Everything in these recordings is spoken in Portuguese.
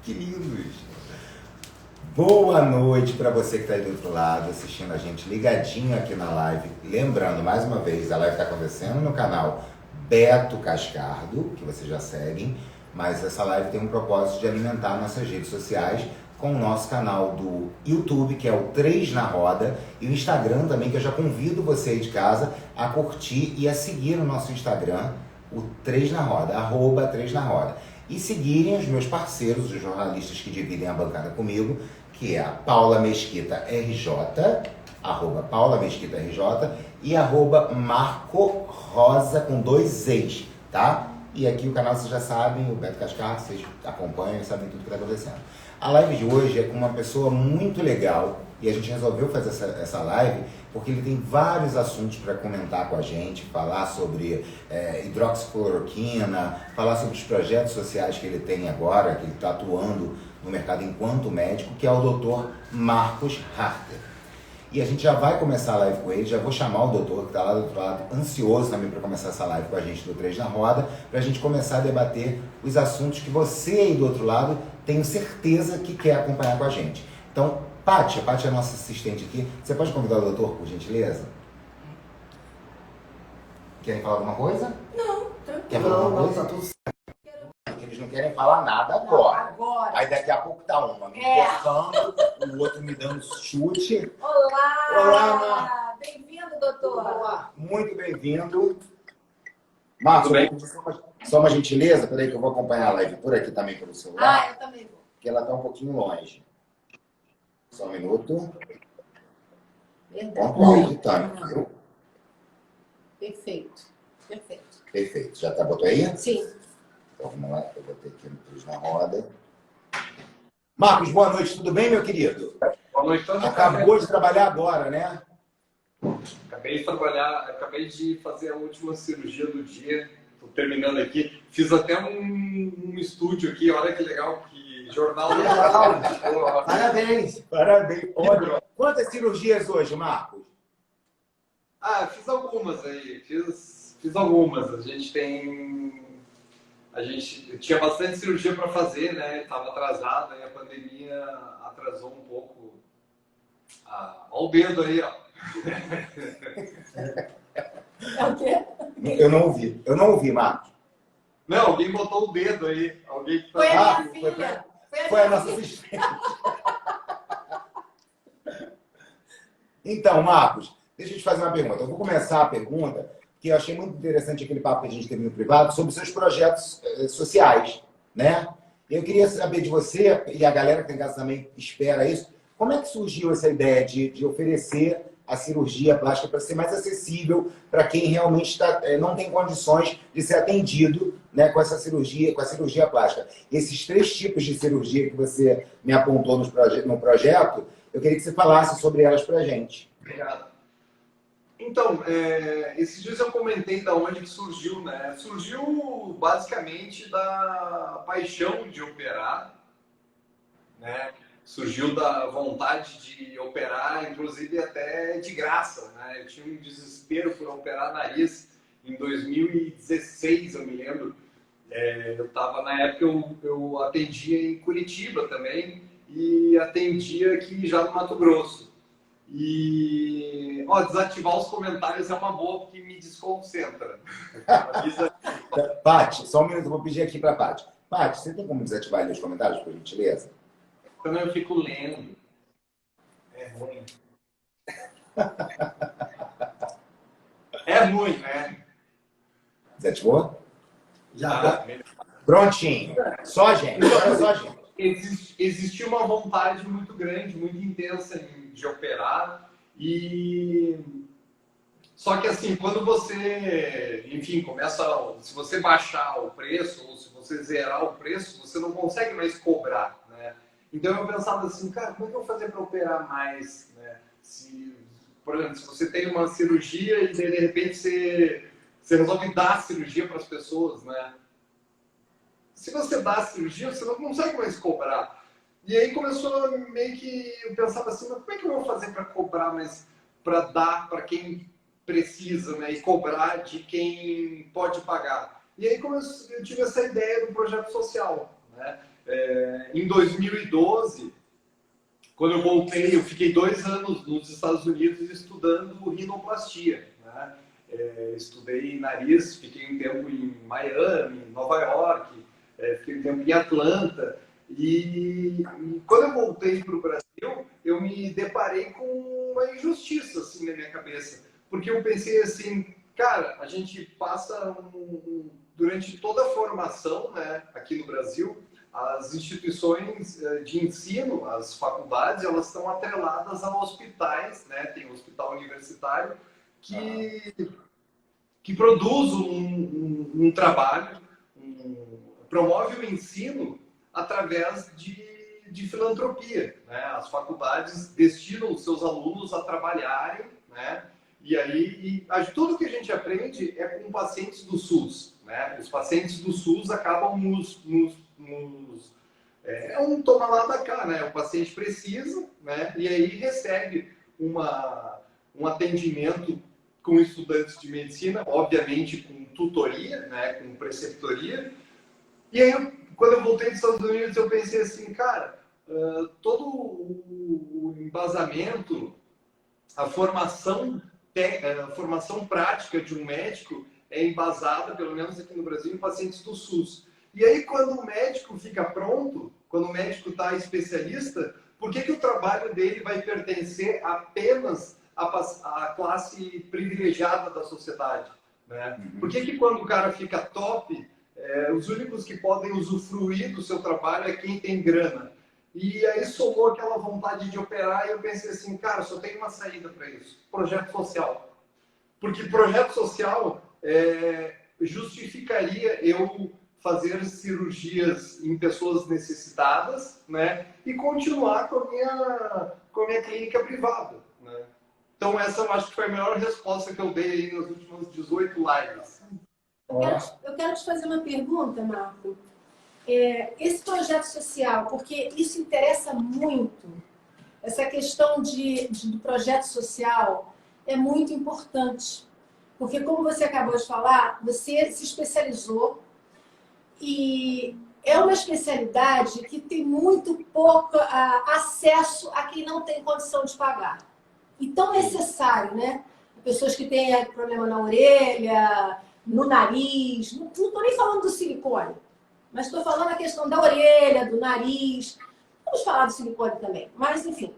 Que lindos! Boa noite para você que está aí do outro lado, assistindo a gente ligadinho aqui na live. Lembrando, mais uma vez, a live está acontecendo no canal Beto Cascardo, que vocês já seguem, mas essa live tem um propósito de alimentar nossas redes sociais com o nosso canal do YouTube, que é o 3 na Roda, e o Instagram também, que eu já convido você aí de casa a curtir e a seguir no nosso Instagram, o 3 na Roda, @3 na Roda. E seguirem os meus parceiros, os jornalistas que dividem a bancada comigo, que é a Paula Mesquita RJ, @Paula Mesquita RJ e @Marco Rosa com 2 E's, tá? E aqui o canal vocês já sabem, o Beto Cascar, vocês acompanham e sabem tudo que está acontecendo. A live de hoje é com uma pessoa muito legal e a gente resolveu fazer essa live porque ele tem vários assuntos para comentar com a gente, falar sobre hidroxicloroquina, falar sobre os projetos sociais que ele tem agora, que ele está atuando no mercado enquanto médico, que é o Dr. Marcos Harter. E a gente já vai começar a live com ele, já vou chamar o doutor que está lá do outro lado, ansioso também para começar essa live com a gente do 3 na Roda, para a gente começar a debater os assuntos que você aí do outro lado tenho certeza que quer acompanhar com a gente. Então, Paty, a Paty é a nossa assistente aqui, você pode convidar o doutor, por gentileza? Querem falar alguma coisa? Não, tranquilo. Quer falar alguma coisa? Tá tudo certo. Eles não querem falar nada agora. Agora. Aí daqui a pouco tá uma me empurrando, o outro me dando chute. Olá! Olá, Mar. Bem-vindo, doutor. Olá. Muito bem-vindo. Marcos, só uma gentileza, peraí que eu vou acompanhar a live por aqui também pelo celular. Eu também vou. Porque ela tá um pouquinho longe. Só um minuto. Pontual de time, viu? Perfeito. Perfeito. Perfeito. Já tá, botou aí? Sim. Então vamos lá, eu botei aqui no 3 na Roda. Marcos, boa noite, tudo bem, meu querido? Boa noite, Tânia. Acabou de trabalhar agora, né? Acabei de trabalhar, acabei de fazer a última cirurgia do dia. Estou terminando aqui. Fiz até um estúdio aqui, olha que legal, que jornal. Parabéns, parabéns. Olha, quantas cirurgias hoje, Marcos? Fiz algumas aí, fiz algumas. A gente tinha bastante cirurgia para fazer, né? Estava atrasado, aí a pandemia atrasou um pouco. Olha o dedo aí, ó. É o quê? Eu não ouvi, Marcos. Não, alguém botou o dedo aí. Alguém que Foi a minha filha. Foi a nossa assistente. Então, Marcos, deixa eu te fazer uma pergunta. Eu vou começar a pergunta, que eu achei muito interessante aquele papo que a gente teve no privado, sobre seus projetos sociais, né? Eu queria saber de você, e a galera que tem em casa também espera isso, como é que surgiu essa ideia de oferecer a cirurgia plástica para ser mais acessível para quem realmente não tem condições de ser atendido, né, com essa cirurgia, com a cirurgia plástica? Esses 3 tipos de cirurgia que você me apontou no projeto, eu queria que você falasse sobre elas para a gente. Obrigado. Então, esses dias eu comentei da onde que surgiu, né? Surgiu basicamente da paixão de operar, né? Surgiu da vontade de operar, inclusive até de graça, né? Eu tinha um desespero por operar nariz em 2016, eu me lembro. Eu estava, na época, eu atendia em Curitiba também e atendia aqui já no Mato Grosso. E desativar os comentários é uma boa porque me desconcentra. Paty, só um minuto, eu vou pedir aqui para a Paty. Paty, você tem como desativar ali os comentários, por gentileza? Então eu fico lendo. É ruim. É ruim, né? Desativou? Já. Prontinho. Só gente, agora só gente. Existia uma vontade muito grande, muito intensa de operar e só que assim, quando você, enfim, se você baixar o preço ou se você zerar o preço, você não consegue mais cobrar, né? Então eu pensava assim, cara, como é que eu vou fazer para operar mais, né? Por exemplo, se você tem uma cirurgia e de repente você resolve dar a cirurgia para as pessoas, né? Se você dá a cirurgia, você não consegue mais cobrar. E aí começou meio que... Eu pensava assim, mas como é que eu vou fazer para cobrar, mas para dar para quem precisa, né? E cobrar de quem pode pagar. E aí eu tive essa ideia do projeto social, né? Em 2012, quando eu voltei, eu fiquei 2 anos nos Estados Unidos estudando rinoplastia, né? Estudei nariz, fiquei um tempo em Miami, Nova York, fiquei um tempo em Atlanta. E quando eu voltei para o Brasil, eu me deparei com uma injustiça assim, na minha cabeça. Porque eu pensei assim, cara, a gente passa durante toda a formação, né, aqui no Brasil, as instituições de ensino, as faculdades, elas estão atreladas a hospitais, né? Tem um hospital universitário que produz um trabalho, promove o ensino através de filantropia, né? As faculdades destinam os seus alunos a trabalharem, né? E aí, tudo que a gente aprende é com pacientes do SUS, né? Os pacientes do SUS acabam é um toma lá da cá, né? O paciente precisa, né? E aí recebe um atendimento com estudantes de medicina, obviamente com tutoria, né? Com preceptoria. E aí, quando eu voltei dos Estados Unidos, eu pensei assim, cara, todo o embasamento, a formação prática de um médico é embasada, pelo menos aqui no Brasil, em pacientes do SUS. E aí, quando o médico fica pronto, quando o médico está especialista, por que o trabalho dele vai pertencer apenas à classe privilegiada da sociedade? Né? Por que quando o cara fica top, os únicos que podem usufruir do seu trabalho é quem tem grana? E aí somou aquela vontade de operar e eu pensei assim, cara, só tem uma saída para isso, projeto social. Porque projeto social justificaria eu fazer cirurgias em pessoas necessitadas, né? E continuar com a minha clínica privada, né? Então essa eu acho que foi a melhor resposta que eu dei aí nas últimas 18 lives. Eu quero te fazer uma pergunta, Marco. Esse projeto social, porque isso interessa muito, essa questão do projeto social é muito importante. Porque, como você acabou de falar, você se especializou e é uma especialidade que tem muito pouco acesso a quem não tem condição de pagar. E tão necessário, né? Pessoas que têm problema na orelha, no nariz, não estou nem falando do silicone, mas estou falando a questão da orelha, do nariz. Vamos falar do silicone também, mas enfim.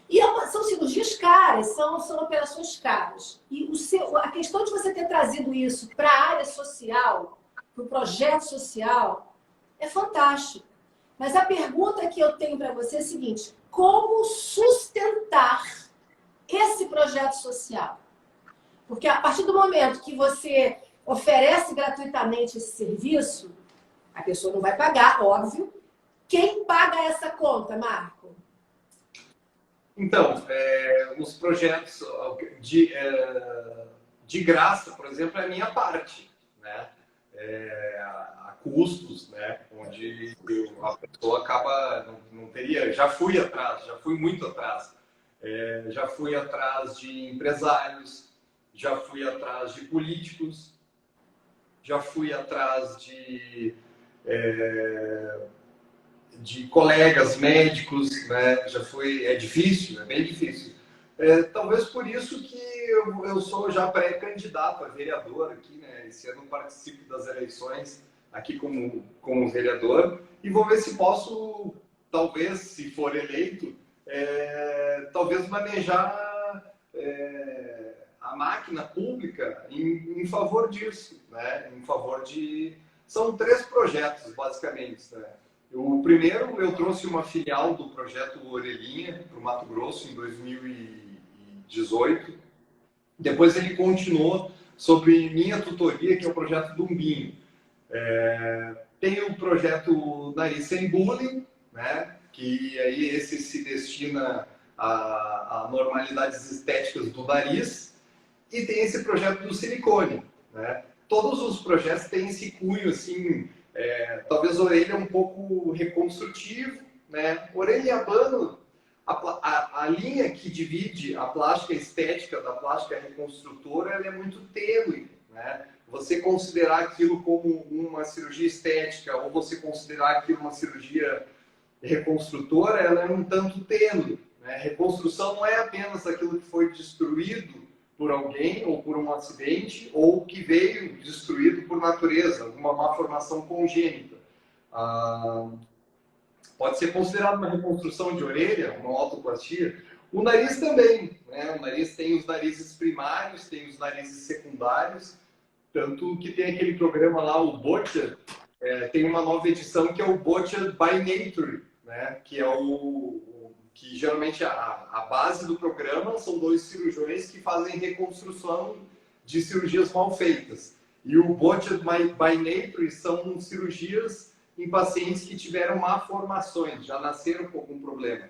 E são cirurgias caras, são operações caras. E a questão de você ter trazido isso para a área social, para o projeto social, é fantástico. Mas a pergunta que eu tenho para você é a seguinte: como sustentar esse projeto social? Porque a partir do momento que você oferece gratuitamente esse serviço, a pessoa não vai pagar, óbvio. Quem paga essa conta, Marco? Então, os projetos de graça, por exemplo, é a minha parte, né? A custos, né? Onde a pessoa acaba, não teria, já fui muito atrás. Já fui atrás de empresários, já fui atrás de políticos, já fui atrás de colegas médicos, né? É difícil, é bem difícil. Talvez por isso que eu sou já pré-candidato a vereador aqui, né? Esse ano participo das eleições aqui como vereador e vou ver se posso, talvez, se for eleito, talvez manejar a máquina pública em favor disso, né? Em favor de... São 3 projetos, basicamente, né? O primeiro, eu trouxe uma filial do projeto Orelhinha para o Mato Grosso em 2018. Depois ele continuou sob minha tutoria, que é o projeto Dumbinho. Tem o projeto Nariz Sem Bullying, né? Que aí esse se destina a normalidades estéticas do nariz. E tem esse projeto do silicone, né? Todos os projetos têm esse cunho, assim... talvez a orelha um pouco reconstrutivo, né? Orelha e abano, a linha que divide a plástica estética da plástica reconstrutora, ela é muito tênue, né? você considerar aquilo como uma cirurgia estética ou você considerar aquilo uma cirurgia reconstrutora, ela é um tanto tênue, né? Reconstrução não é apenas aquilo que foi destruído por alguém ou por um acidente ou que veio destruído por natureza, alguma malformação congênita. Pode ser considerado uma reconstrução de orelha, uma otoplastia. O nariz também, né? O nariz tem os narizes primários, tem os narizes secundários, tanto que tem aquele programa lá, o Butcher, tem uma nova edição que é o Butcher by Nature, né? Que é que geralmente a base do programa são 2 cirurgiões que fazem reconstrução de cirurgias mal feitas. E o Butcher by Nature são cirurgias em pacientes que tiveram malformações, já nasceram com algum problema.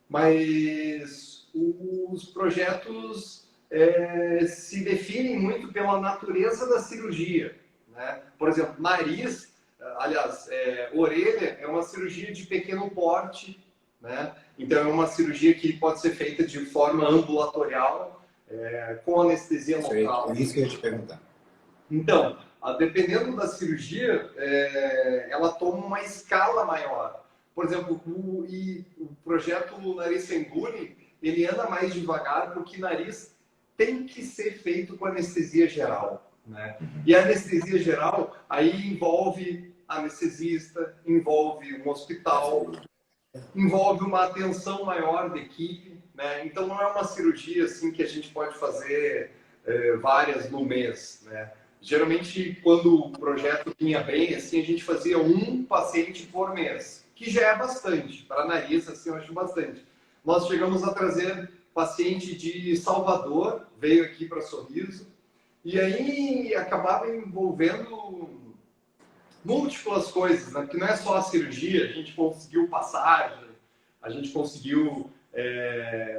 Mas os projetos se definem muito pela natureza da cirurgia, né? Por exemplo, nariz, aliás, orelha é uma cirurgia de pequeno porte, né? Então é uma cirurgia que pode ser feita de forma ambulatorial, com anestesia local. É isso que eu ia te perguntar. Então, dependendo da cirurgia, ela toma uma escala maior. Por exemplo, o projeto Nariz Sem Bullying, ele anda mais devagar porque nariz tem que ser feito com anestesia geral, né? E a anestesia geral aí envolve anestesista, envolve um hospital, envolve uma atenção maior da equipe, né? Então não é uma cirurgia assim que a gente pode fazer várias no mês, né? Geralmente, quando o projeto vinha bem, assim, a gente fazia um paciente por mês, que já é bastante. Para nariz, assim, eu acho bastante. Nós chegamos a trazer paciente de Salvador, veio aqui para Sorriso, e aí acabava envolvendo múltiplas coisas, né? Porque não é só a cirurgia, a gente conseguiu passagem, a gente conseguiu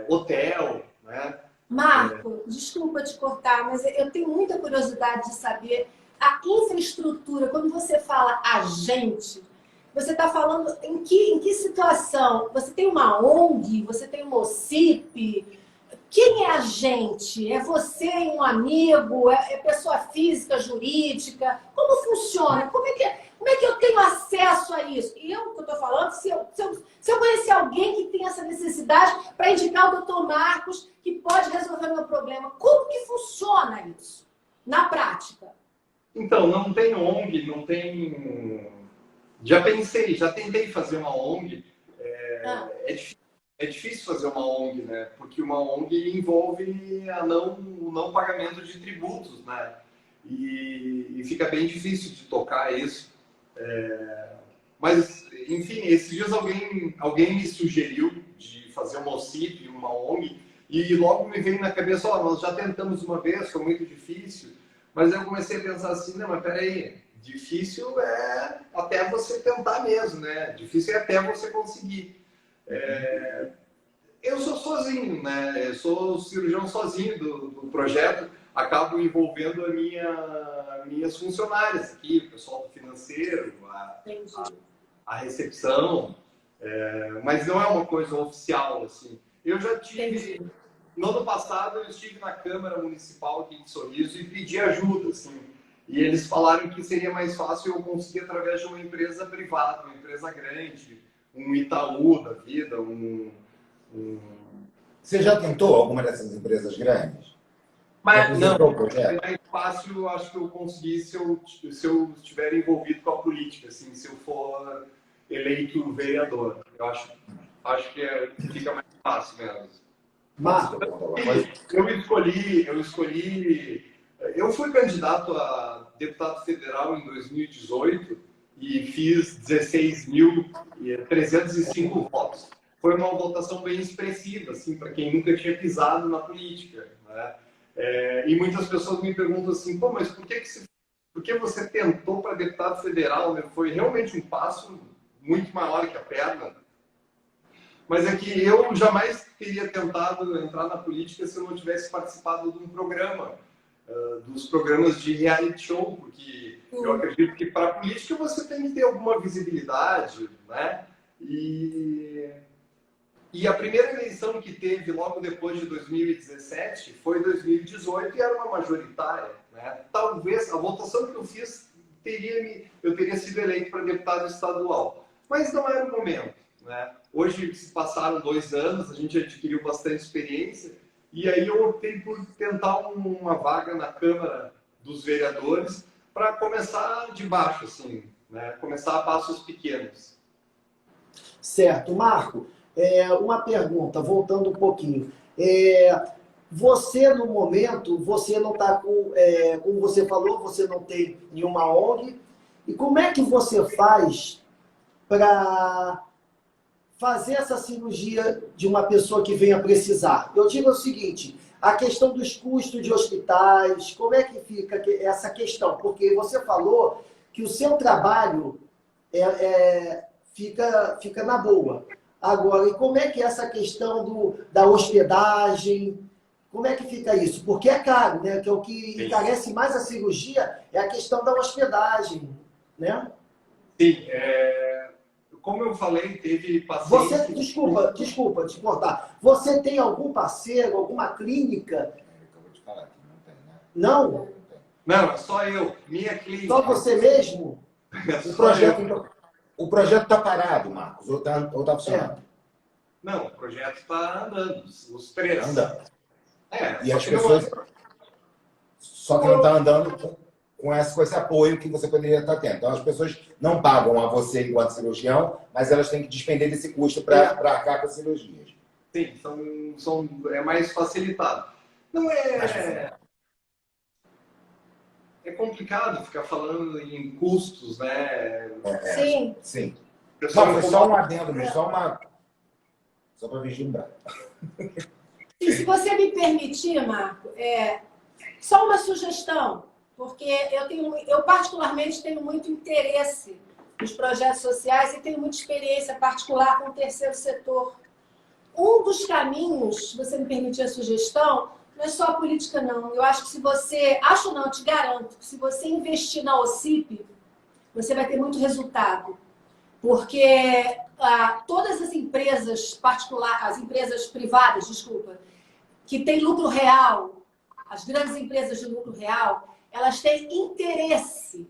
hotel, né? Marco, desculpa te cortar, mas eu tenho muita curiosidade de saber a infraestrutura. Quando você fala a gente, você está falando em que situação? Você tem uma ONG? Você tem uma OCIP? Quem é a gente? É você e um amigo? É pessoa física, jurídica? Como funciona? Como é que eu tenho acesso a isso? E eu, que eu estou falando, se eu conhecer alguém que tem essa necessidade para indicar o Dr. Marcos, que pode resolver meu problema, como que funciona isso na prática? Então, não tem ONG, não tem... Já tentei fazer uma ONG. É difícil fazer uma ONG, né? Porque uma ONG envolve o não pagamento de tributos, né? E fica bem difícil de tocar isso. Mas, enfim, esses dias alguém me sugeriu de fazer uma OCIP, uma ONG, e logo me veio na cabeça, nós já tentamos uma vez, foi muito difícil, mas eu comecei a pensar assim, não, mas peraí, difícil é até você tentar mesmo, né? Difícil é até você conseguir. Eu sou sozinho, né? Eu sou cirurgião sozinho do projeto, acabo envolvendo minhas funcionárias aqui, o pessoal do financeiro, a recepção, mas não é uma coisa oficial, assim. Eu já tive, no ano passado, eu estive na Câmara Municipal aqui de Sorriso e pedi ajuda, assim. E eles falaram que seria mais fácil eu conseguir através de uma empresa privada, uma empresa grande, um Itaú da vida, Você já tentou alguma dessas empresas grandes? Mas não, é mais fácil, eu acho que eu consegui se eu estiver envolvido com a política, assim, se eu for eleito vereador. Eu acho que fica mais fácil mesmo. Mas eu fui candidato a deputado federal em 2018 e fiz 16.305 votos. Foi uma votação bem expressiva, assim, para quem nunca tinha pisado na política, né? E muitas pessoas me perguntam assim, pô, mas por que você tentou para deputado federal? Né? Foi realmente um passo muito maior que a perna. Mas é que eu jamais teria tentado entrar na política se eu não tivesse participado de um programa, dos programas de reality show, porque eu acredito que para a política você tem que ter alguma visibilidade, né? E a primeira eleição que teve logo depois de 2017 foi 2018 e era uma majoritária, né? né? Talvez a votação que eu fiz, eu teria sido eleito para deputado estadual. Mas não era o momento, né? Hoje se passaram 2 anos, a gente adquiriu bastante experiência, e aí eu optei por tentar uma vaga na Câmara dos Vereadores para começar de baixo, assim, né? Começar a passos pequenos. Certo. Marco, uma pergunta, voltando um pouquinho. Você, no momento, você não está com, como você falou, você não tem nenhuma ONG. E como é que você faz para fazer essa cirurgia de uma pessoa que venha precisar? Eu digo o seguinte, a questão dos custos de hospitais, como é que fica essa questão? Porque você falou que o seu trabalho fica na boa. Agora, e como é que é essa questão da hospedagem? Como é que fica isso? Porque é caro, né? Que é o que encarece mais a cirurgia é a questão da hospedagem, né? Sim, como eu falei, teve pacientes... Você, desculpa te cortar. Você tem algum parceiro, alguma clínica? Eu vou te falar que não tem, né? Não? Não, é só eu. Minha clínica. Só você mesmo? O projeto está parado, Marcos, ou está funcionando? Não, o projeto está andando, os 3. Tá andando. E as que pessoas... Só que não está andando com esse apoio que você poderia estar tendo. Então, as pessoas não pagam a você enquanto cirurgião, mas elas têm que despender desse custo para arcar com as cirurgias. Sim, é mais facilitado. Não é complicado ficar falando em custos, né? Sim. Sim. Não, foi só um adendo, só para vislumbrar. E se você me permitir, Marco, só uma sugestão, porque eu particularmente tenho muito interesse nos projetos sociais e tenho muita experiência particular com o terceiro setor. Um dos caminhos, se você me permitir a sugestão, não é só a política, não. Eu acho que se você... Acho não, eu te garanto, que se você investir na OCIP, você vai ter muito resultado. Porque todas as empresas particulares, as empresas privadas, desculpa, que têm lucro real, as grandes empresas de lucro real, elas têm interesse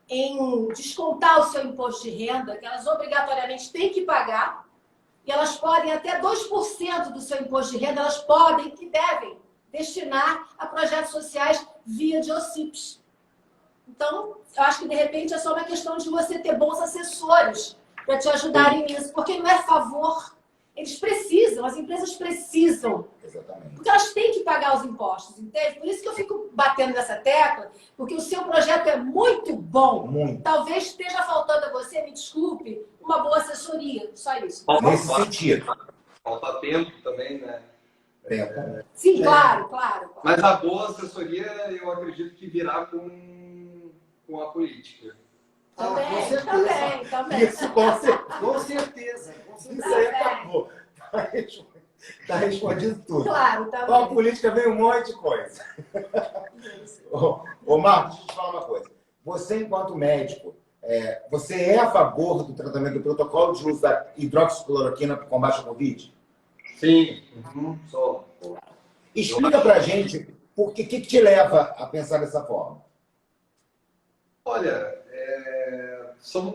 em descontar o seu imposto de renda, que elas obrigatoriamente têm que pagar, e elas podem, até 2% do seu imposto de renda, elas podem e devem destinar a projetos sociais via de OCIPs. Então, eu acho que, de repente, é só uma questão de você ter bons assessores para te ajudarem nisso, porque não é favor. Eles precisam, as empresas precisam. Exatamente. Porque elas têm que pagar os impostos, entende? Por isso que eu fico batendo nessa tecla, porque o seu projeto é muito bom. Muito. Talvez esteja faltando a você, me desculpe, uma boa assessoria. Só isso. Nesse sentido. Falta tempo também, né? Tempo. Sim, claro. Mas a boa assessoria, eu acredito que virá com a política. Também. Isso, com certeza. Isso aí acabou. Tá respondido tudo. Claro, Com a também. política vem um monte de coisa. Ô Marcos, deixa eu te falar uma coisa. Você, enquanto médico, você é a favor do tratamento do protocolo de uso da hidroxicloroquina para o combate ao Covid? Sim, sou. Explica pra gente o que te leva a pensar dessa forma. Olha, são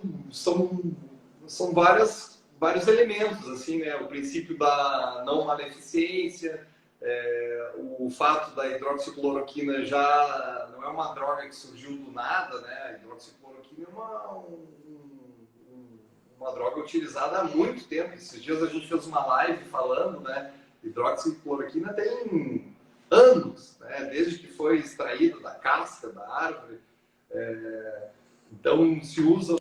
vários elementos, assim, né? O princípio da não maleficência, o fato da hidroxicloroquina já não é uma droga que surgiu do nada, né? A hidroxicloroquina é uma droga utilizada há muito tempo. Esses dias a gente fez uma live falando, né? Hidroxicloroquina tem anos, né? Desde que foi extraída da casca da árvore. Então, se usa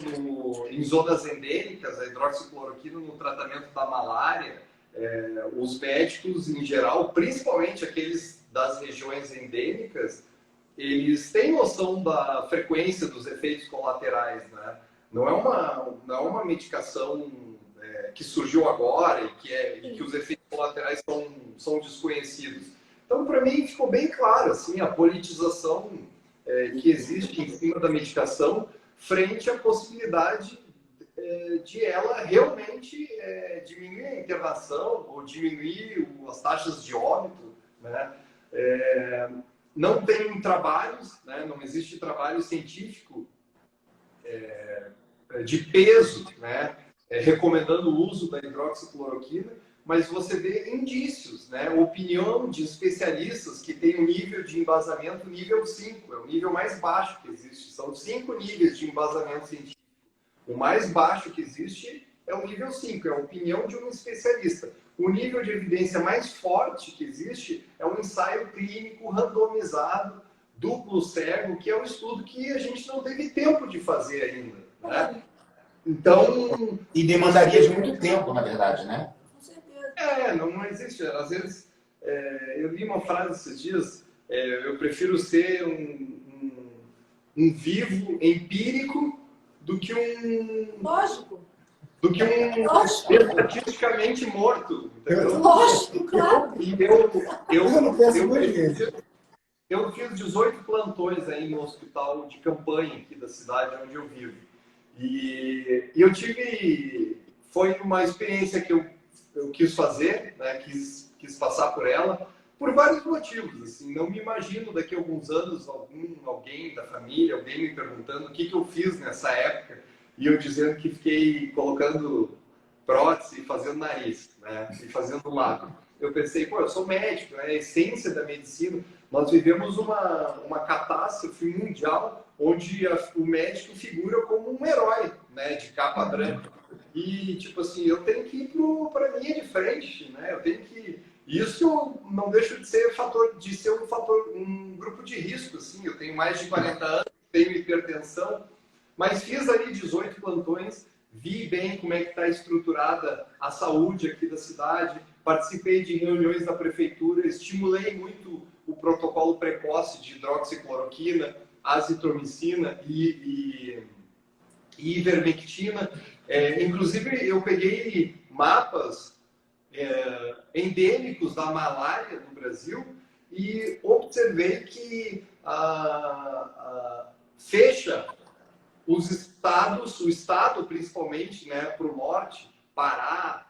em zonas endêmicas a hidroxicloroquina no tratamento da malária. Os médicos, em geral, principalmente aqueles das regiões endêmicas, eles têm noção da frequência dos efeitos colaterais, né? Não é uma medicação que surgiu agora e que os efeitos colaterais são desconhecidos. Então, para mim, ficou bem claro assim, a politização que existe em cima da medicação frente à possibilidade de ela realmente diminuir a internação ou diminuir as taxas de óbito, né? não tem trabalhos, né? Não existe trabalho científico de peso, né? Recomendando o uso da hidroxicloroquina, mas você vê indícios, né? Opinião de especialistas que tem um nível de embasamento nível 5, é o nível mais baixo que existe. São 5 níveis de embasamento científico. O mais baixo que existe é o nível 5, é a opinião de um especialista. O nível de evidência mais forte que existe é um ensaio clínico randomizado, duplo cego, que é um estudo que a gente não teve tempo de fazer ainda, né? Então... E demandaria de muito tempo, na verdade, né? Com certeza. Não existe. Às vezes, eu li uma frase esses dias, eu prefiro ser um vivo empírico do que Lógico. Lógico. Estatisticamente morto. Entendeu? Lógico, claro. Eu não penso muito nisso. Eu fiz 18 plantões aí no hospital de campanha aqui da cidade onde eu vivo. E eu tive... Foi uma experiência que eu quis fazer, né? Quis passar por ela, por vários motivos. Assim, não me imagino daqui a alguns anos alguém da família, alguém me perguntando o que eu fiz nessa época e eu dizendo que fiquei colocando prótese e fazendo nariz, né? E fazendo lábio. Eu pensei, eu sou médico, né? A essência da medicina. Nós vivemos uma catástrofe mundial onde o médico figura como um herói, né? De capa branca. E, tipo assim, eu tenho que ir para a linha de frente, né? Eu tenho que... Isso não deixa de ser um grupo de risco, assim. Eu tenho mais de 40 anos, tenho hipertensão, mas fiz ali 18 plantões, vi bem como é que está estruturada a saúde aqui da cidade, participei de reuniões da prefeitura, estimulei muito o protocolo precoce de hidroxicloroquina, azitromicina e ivermectina. Inclusive, eu peguei mapas endêmicos da malária no Brasil e observei que fecha os estados, o estado principalmente, né, para o norte, Pará,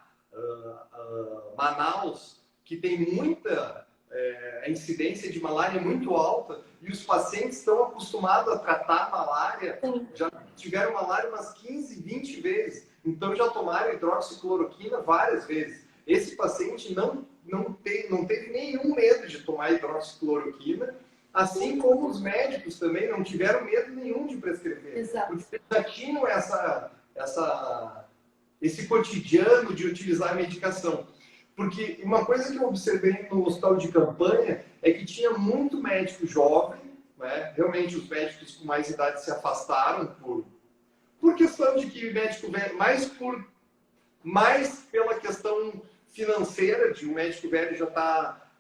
Manaus, que tem muita incidência de malária muito alta e os pacientes estão acostumados a tratar a malária, já tiveram malária umas 15, 20 vezes, então já tomaram hidroxicloroquina várias vezes. Esse paciente não teve nenhum medo de tomar hidroxicloroquina, assim como os médicos também não tiveram medo nenhum de prescrever. Exato. Porque eles já tinham esse cotidiano de utilizar a medicação. Porque uma coisa que eu observei no hospital de campanha é que tinha muito médico jovem, né? Realmente os médicos com mais idade se afastaram por questão de que médico velho, mais pela questão financeira, de um médico velho já estar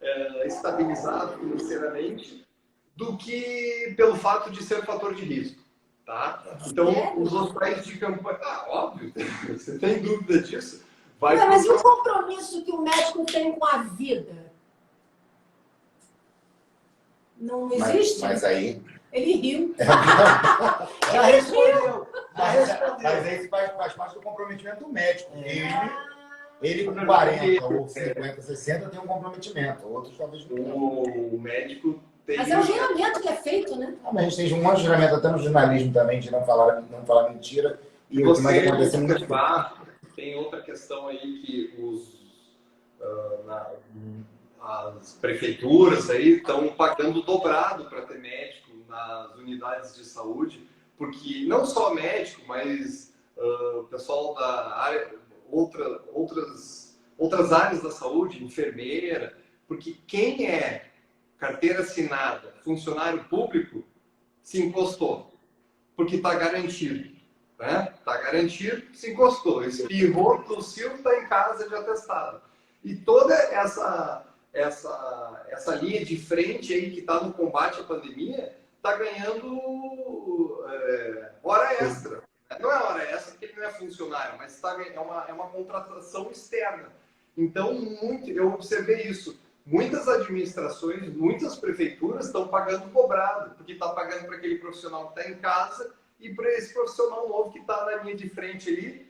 estabilizado financeiramente, do que pelo fato de ser fator de risco. Tá? Então, os hospitais de campanha... óbvio, você tem dúvida disso? Mas e o compromisso que o médico tem com a vida? Não existe? Mas aí... Ele riu. Já respondeu. Mas aí faz parte do comprometimento do médico. Ele com 40 ou 50, 60 tem um comprometimento. Outros talvez não. O médico tem... Mas é o juramento que é feito, né? Mas a gente tem um monte de juramento, até no jornalismo também, de não falar mentira. E o que mais acontece muito... Tem outra questão aí que as prefeituras aí estão pagando dobrado para ter médico nas unidades de saúde, porque não só médico, mas o pessoal da área, outras áreas da saúde, enfermeira, porque quem é carteira assinada, funcionário público, se encostou, porque está garantido. Né? Tá garantido, se encostou, espirrou, tossiu, está em casa de atestado. E toda essa linha de frente aí que está no combate à pandemia está ganhando hora extra. Não é hora extra porque ele não é funcionário, mas é uma contratação externa. Então, eu observei isso. Muitas administrações, muitas prefeituras estão pagando cobrado, porque está pagando para aquele profissional que está em casa e para esse profissional novo que está na linha de frente ali,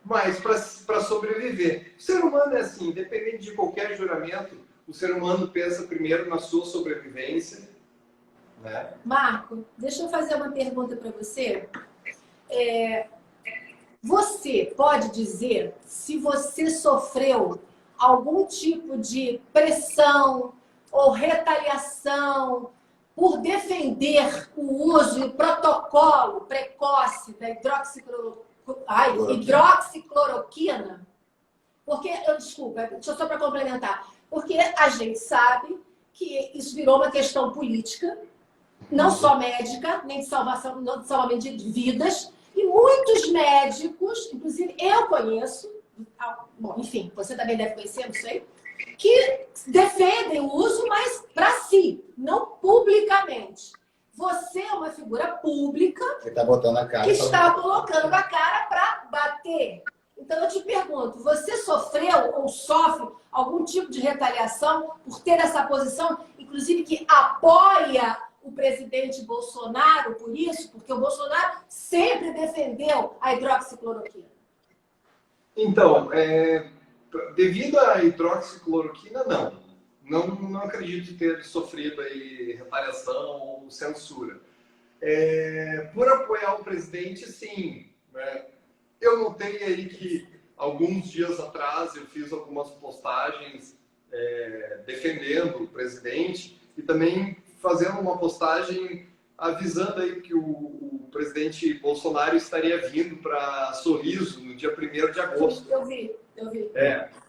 mas para sobreviver. O ser humano é assim, independente de qualquer juramento, o ser humano pensa primeiro na sua sobrevivência, né? Marco, deixa eu fazer uma pergunta para você. Você pode dizer se você sofreu algum tipo de pressão ou retaliação por defender o uso e protocolo precoce da hidroxicloroquina? Porque, desculpa, deixa eu só para complementar. Porque a gente sabe que isso virou uma questão política, não só médica, nem de salvação, não de salvamento de vidas, e muitos médicos, inclusive eu conheço, bom, enfim, você também deve conhecer, não sei, que defendem o uso, mas para si, não publicamente. Você é uma figura pública que está botando a cara, que está colocando a cara para bater. Então eu te pergunto, você sofreu ou sofre algum tipo de retaliação por ter essa posição, inclusive que apoia o presidente Bolsonaro por isso? Porque o Bolsonaro sempre defendeu a hidroxicloroquina. Então, devido à hidroxicloroquina, não acredito ter sofrido aí retaliação ou censura. Por apoiar o presidente, sim. Eu notei aí que alguns dias atrás eu fiz algumas postagens defendendo o presidente e também fazendo uma postagem avisando aí que o presidente Bolsonaro estaria vindo para Sorriso no dia 1º de agosto. Eu vi.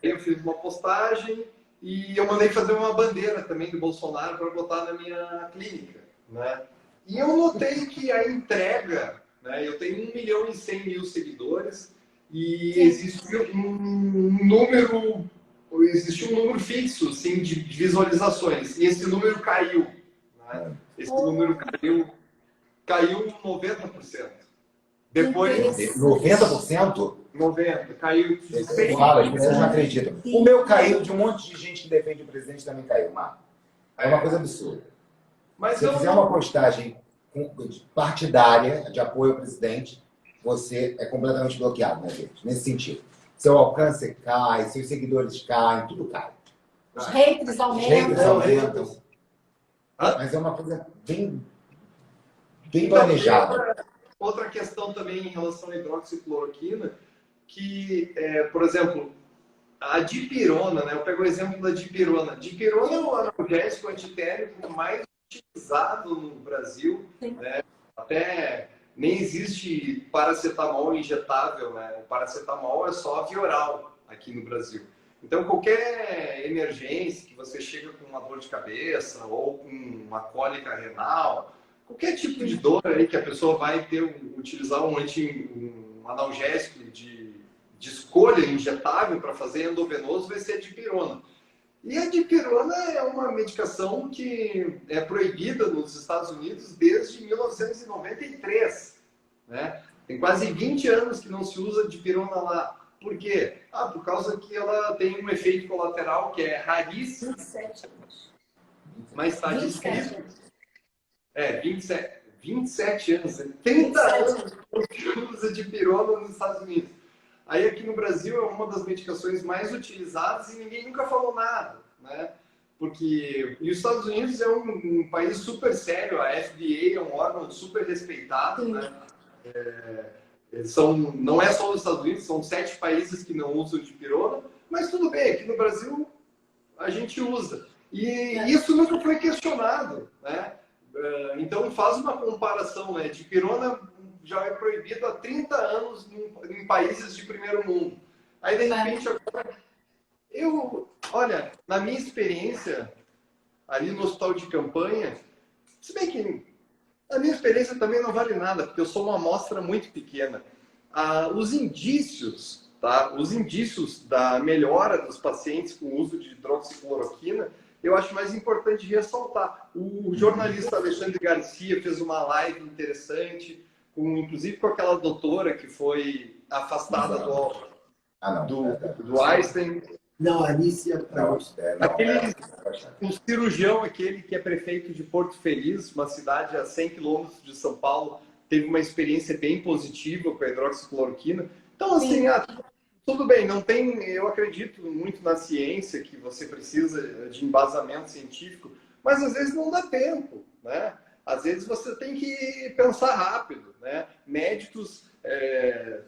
Eu fiz uma postagem e eu mandei fazer uma bandeira também do Bolsonaro para botar na minha clínica, né? E eu notei que a entrega, né, eu tenho 1.100.000 seguidores e existe um número fixo assim, de visualizações e esse número caiu, né? Esse número caiu 90%. Depois 90%? 90%, caiu. Fala, as pessoas não acreditam. O meu caiu, de um monte de gente que defende o presidente também caiu, Marco. É uma coisa absurda. Mas se eu fizer uma postagem partidária de apoio ao presidente, você é completamente bloqueado, né, gente? Nesse sentido. Seu alcance cai, seus seguidores caem, tudo cai. Os haters Os aumentam. haters aumentam. Mas é uma coisa bem planejada. Outra questão também em relação à hidroxicloroquina, que, por exemplo, a dipirona, né? Eu pego o exemplo da dipirona. Dipirona é o analgésico antitérmico mais utilizado no Brasil, né? Até nem existe paracetamol injetável, né? O paracetamol é só via oral aqui no Brasil. Então, qualquer emergência que você chega com uma dor de cabeça ou com uma cólica renal, qualquer tipo de dor aí que a pessoa vai utilizar um analgésico de escolha injetável para fazer endovenoso, vai ser a dipirona. E a dipirona é uma medicação que é proibida nos Estados Unidos desde 1993. Né? Tem quase 20 anos que não se usa dipirona lá. Por quê? Por causa que ela tem um efeito colateral que é raríssimo. 27 anos. Mas está descrito. 27 anos. 30 anos que usa dipirona nos Estados Unidos. Aí aqui no Brasil é uma das medicações mais utilizadas e ninguém nunca falou nada, né? Porque e os Estados Unidos é um país super sério, a FDA é um órgão super respeitado, né? Não é só os Estados Unidos, são 7 países que não usam dipirona, mas tudo bem, aqui no Brasil a gente usa. E isso nunca foi questionado, né? Então faz uma comparação, né? Dipirona já é proibido há 30 anos em países de primeiro mundo. Aí, de repente, agora, olha, na minha experiência, ali no hospital de campanha, se bem que a minha experiência também não vale nada, porque eu sou uma amostra muito pequena. Os indícios, tá? Os indícios da melhora dos pacientes com o uso de hidroxicloroquina, eu acho mais importante ressaltar. O jornalista Alexandre Garcia fez uma live interessante, inclusive com aquela doutora que foi afastada do Einstein. Não, Anícia. Um cirurgião, aquele que é prefeito de Porto Feliz, uma cidade a 100 quilômetros de São Paulo, teve uma experiência bem positiva com a hidroxicloroquina. Então, assim, Tudo bem, não tem. Eu acredito muito na ciência, que você precisa de embasamento científico, mas às vezes não dá tempo, né? Às vezes você tem que pensar rápido, né? Médicos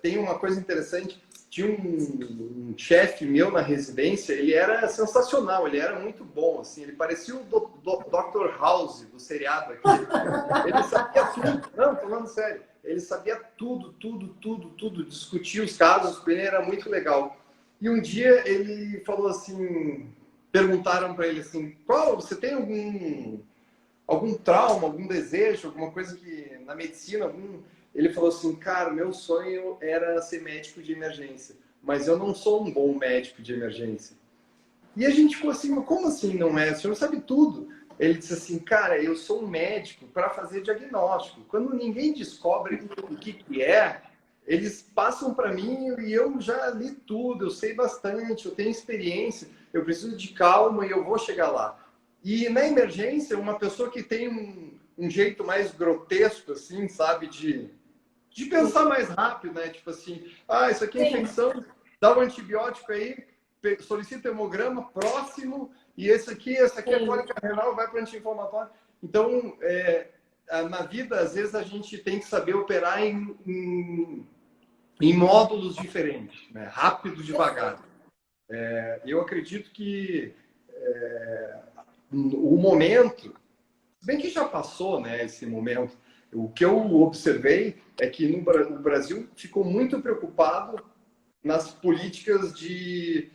tem uma coisa interessante. Tinha um chefe meu na residência, ele era sensacional, ele era muito bom, assim, ele parecia o Dr. House do seriado aqui. Ele sabia tudo, não, falando sério, ele sabia tudo, discutia os casos, ele era muito legal. E um dia ele falou assim, perguntaram para ele assim, você tem algum trauma, algum desejo, alguma coisa que na medicina, Ele falou assim, cara, meu sonho era ser médico de emergência, mas eu não sou um bom médico de emergência. E a gente ficou assim, mas como assim não é? O senhor sabe tudo. Ele disse assim, cara, eu sou um médico para fazer diagnóstico. Quando ninguém descobre o que é, eles passam para mim e eu já li tudo, eu sei bastante, eu tenho experiência, eu preciso de calma e eu vou chegar lá. E na emergência, uma pessoa que tem um jeito mais grotesco, assim, sabe, de pensar mais rápido, né? Tipo assim, isso aqui é infecção, dá um antibiótico aí, solicita hemograma, próximo, e esse aqui é cólica renal, vai para o anti-inflamatório. Então, na vida, às vezes, a gente tem que saber operar em módulos diferentes, né? Rápido, devagar. Eu acredito que o momento, bem que já passou, né, esse momento, o que eu observei é que o Brasil ficou muito preocupado nas políticas de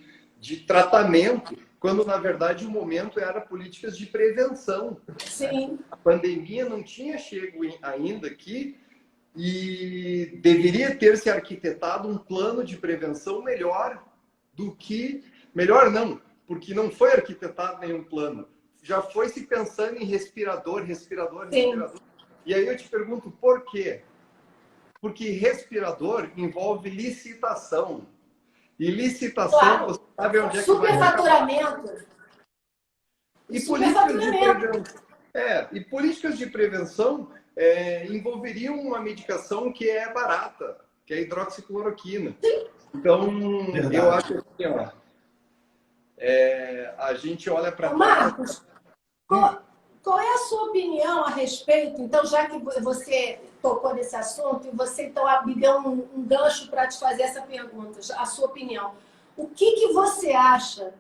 tratamento, quando, na verdade, o momento era políticas de prevenção. Sim. A pandemia não tinha chego ainda aqui e deveria ter se arquitetado um plano de prevenção melhor do que... Melhor não, porque não foi arquitetado nenhum plano. Já foi se pensando em respirador. E aí eu te pergunto, por quê? Porque respirador envolve licitação. E licitação, claro, você sabe onde é que superfaturamento. E políticas de prevenção envolveriam uma medicação que é barata, que é a hidroxicloroquina. Então, eu acho que a gente olha para... Marcos, qual é a sua opinião a respeito? Então, já que você tocou nesse assunto, e você então me deu um gancho para te fazer essa pergunta, a sua opinião. O que você acha,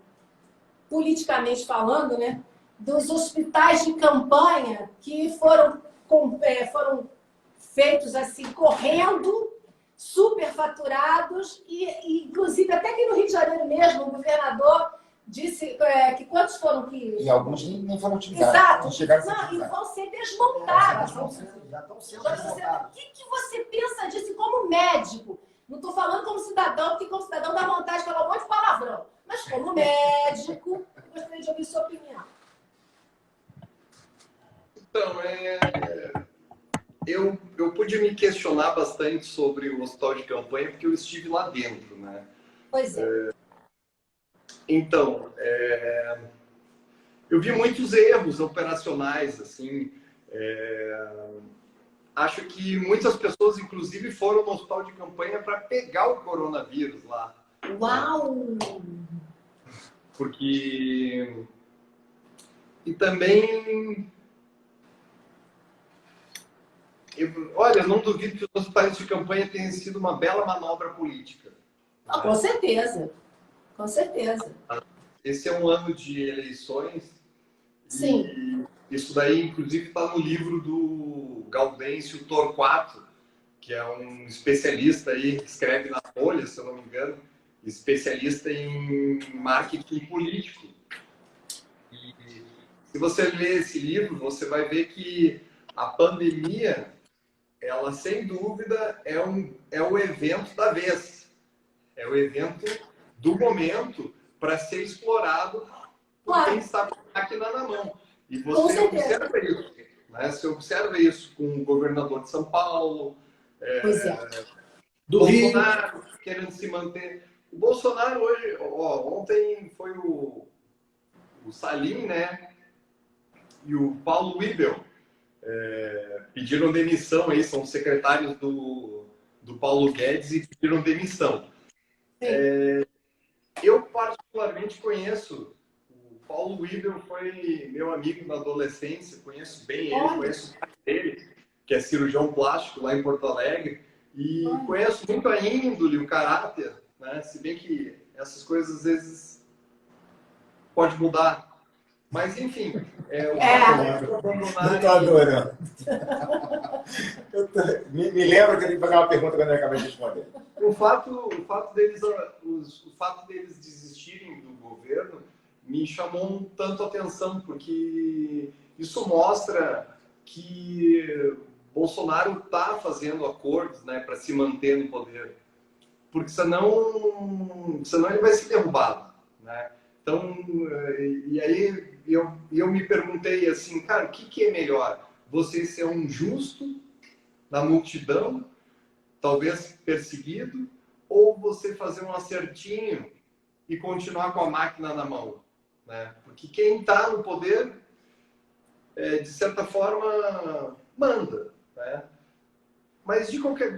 politicamente falando, né, dos hospitais de campanha que foram feitos assim, correndo, superfaturados, e inclusive até que no Rio de Janeiro mesmo, o governador disse que quantos foram que... E alguns nem foram utilizados. Exato. E vão ser desmontados. Já estão sendo desmontados. O que você pensa disso como médico? Não estou falando como cidadão, porque como cidadão dá vontade de falar um monte de palavrão. Mas como médico, eu gostaria de ouvir sua opinião. Então, eu pude me questionar bastante sobre o hospital de campanha, porque eu estive lá dentro, né? Pois é. Então, eu vi muitos erros operacionais, assim. Acho que muitas pessoas, inclusive, foram no hospital de campanha para pegar o coronavírus lá. Uau! Porque... E também... eu não duvido que os hospitais de campanha tenham sido uma bela manobra política. Ah, com certeza. Com certeza. Esse é um ano de eleições. Sim. E isso daí, inclusive, está no livro do Gaudêncio Torquato, que é um especialista aí, que escreve na Folha, se eu não me engano, especialista em marketing político. E se você ler esse livro, você vai ver que a pandemia, ela sem dúvida é o evento da vez. É o evento do momento para ser explorado por quem está com a máquina na mão. E você observa isso, né? Você observa isso com o governador de São Paulo, do Bolsonaro Rio, querendo se manter. O Bolsonaro hoje, ontem foi o Salim, né? E o Paulo Wibel pediram demissão aí, são secretários do Paulo Guedes e pediram demissão. Eu particularmente conheço, o Paulo Wibel foi meu amigo na adolescência, conheço bem ele, conheço o pai dele, que é cirurgião plástico lá em Porto Alegre, e conheço muito a índole, o caráter, né? Se bem que essas coisas às vezes pode mudar. Mas enfim, Não tô adorando. Me lembra que eu tenho que fazer uma pergunta quando eu acabei de responder. O fato deles desistirem do governo me chamou um tanto a atenção, porque isso mostra que Bolsonaro está fazendo acordos, né, para se manter no poder, porque senão ele vai ser derrubado, né? Então, e aí eu me perguntei assim, cara, o que é melhor? Você ser um justo na multidão, talvez perseguido, ou você fazer um acertinho e continuar com a máquina na mão, né? Porque quem está no poder, de certa forma, manda, né? Mas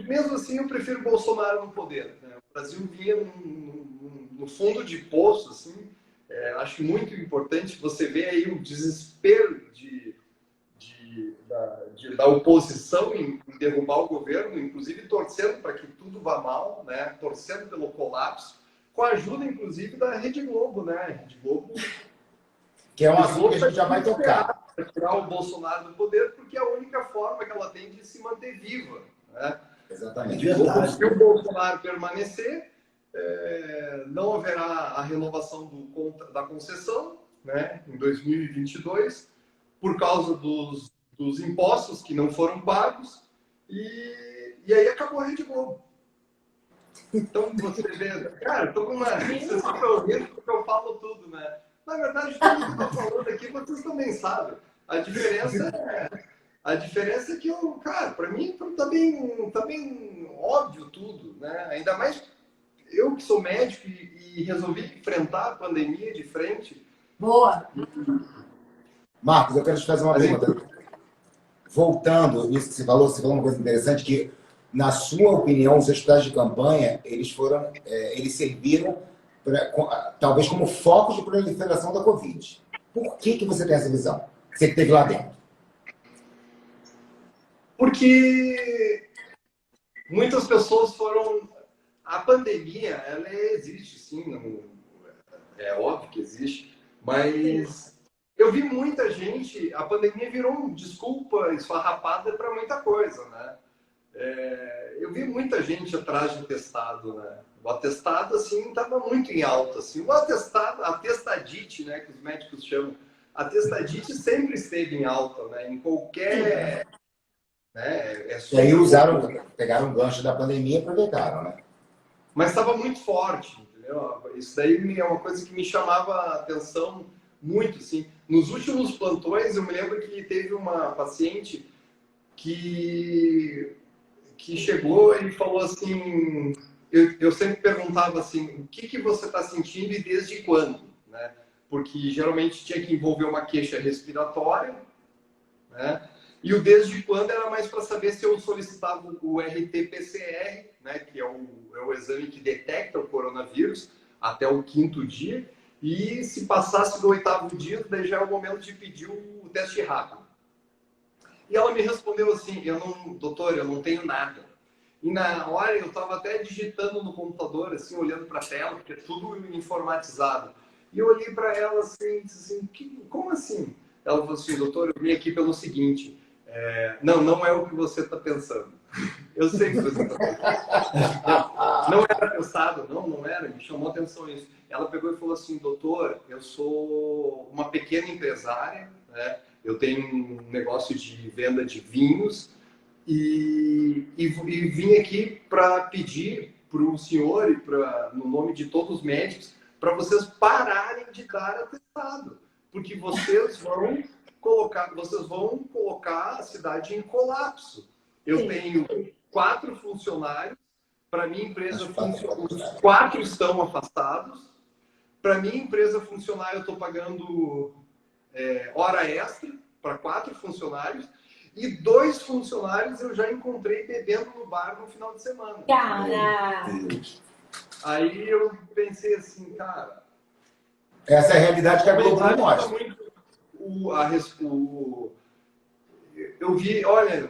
mesmo assim eu prefiro Bolsonaro no poder, né? O Brasil vinha no fundo de poço, assim. Acho muito importante você ver aí o desespero da oposição em derrubar o governo, inclusive torcendo para que tudo vá mal, né? Torcendo pelo colapso, com a ajuda, inclusive, da Rede Globo, né? Rede Globo, que é um assunto que a gente já vai tocar. Para tirar o Bolsonaro do poder, porque é a única forma que ela tem de se manter viva, né? Exatamente. Se o Bolsonaro permanecer, não haverá a renovação da concessão, né, em 2022, por causa dos impostos que não foram pagos, e aí acabou a Rede Globo. Então, você vê, cara, estou com uma... Vocês ficam ouvindo porque eu falo tudo, né? Na verdade, tudo que eu estou falando aqui, vocês também sabem. A diferença é que cara, para mim tá bem óbvio tudo, né? Ainda mais eu que sou médico e resolvi enfrentar a pandemia de frente. Boa! Marcos, eu quero te fazer uma pergunta. Voltando nisso que você falou uma coisa interessante, que, na sua opinião, os hospitais de campanha, eles serviram talvez como focos de proliferação da Covid. Por que você tem essa visão? Você que esteve lá dentro. Porque muitas pessoas foram... A pandemia, ela existe, sim, é óbvio que existe, mas eu vi muita gente... A pandemia virou uma desculpa esfarrapada para muita coisa, né? Eu vi muita gente atrás de atestado, né? O atestado, assim, estava muito em alta, assim. O atestado, a testadite, né, que os médicos chamam, a testadite sempre esteve em alta, né? Em qualquer... Né? E aí pegaram o gancho da pandemia e aproveitaram, né? Mas estava muito forte, entendeu? Isso daí é uma coisa que me chamava a atenção muito, assim. Nos últimos plantões, eu me lembro que teve uma paciente que chegou e falou assim... Eu sempre perguntava assim, o que você está sentindo e desde quando, né? Porque geralmente tinha que envolver uma queixa respiratória, né? E o desde quando era mais para saber se eu solicitava o RT-PCR, né? Que é o exame que detecta o coronavírus até o 5º dia, e se passasse do 8º dia, daí já é o momento de pedir o teste rápido. E ela me respondeu assim, doutor, eu não tenho nada. E na hora eu estava até digitando no computador, assim, olhando para a tela, porque é tudo informatizado. E eu olhei para ela assim, disse assim, como assim? Ela falou assim, doutor, eu vim aqui pelo seguinte, não é o que você está pensando. Eu sei que você está pensando. Não era pensado, não era, me chamou a atenção isso. Ela pegou e falou assim, doutor, eu sou uma pequena empresária, né? Eu tenho um negócio de venda de vinhos, e vim aqui para pedir para o senhor e no nome de todos os médicos para vocês pararem de dar atestado, porque vocês vão colocar a cidade em colapso. Eu tenho 4 funcionários, para minha empresa os 4 estão afastados, para minha empresa funcionar eu estou pagando hora extra para 4 funcionários. E 2 funcionários eu já encontrei bebendo no bar no final de semana. Cara! Aí eu pensei assim, cara... Essa é a realidade que a Globo não mostra. Muito eu vi, olha,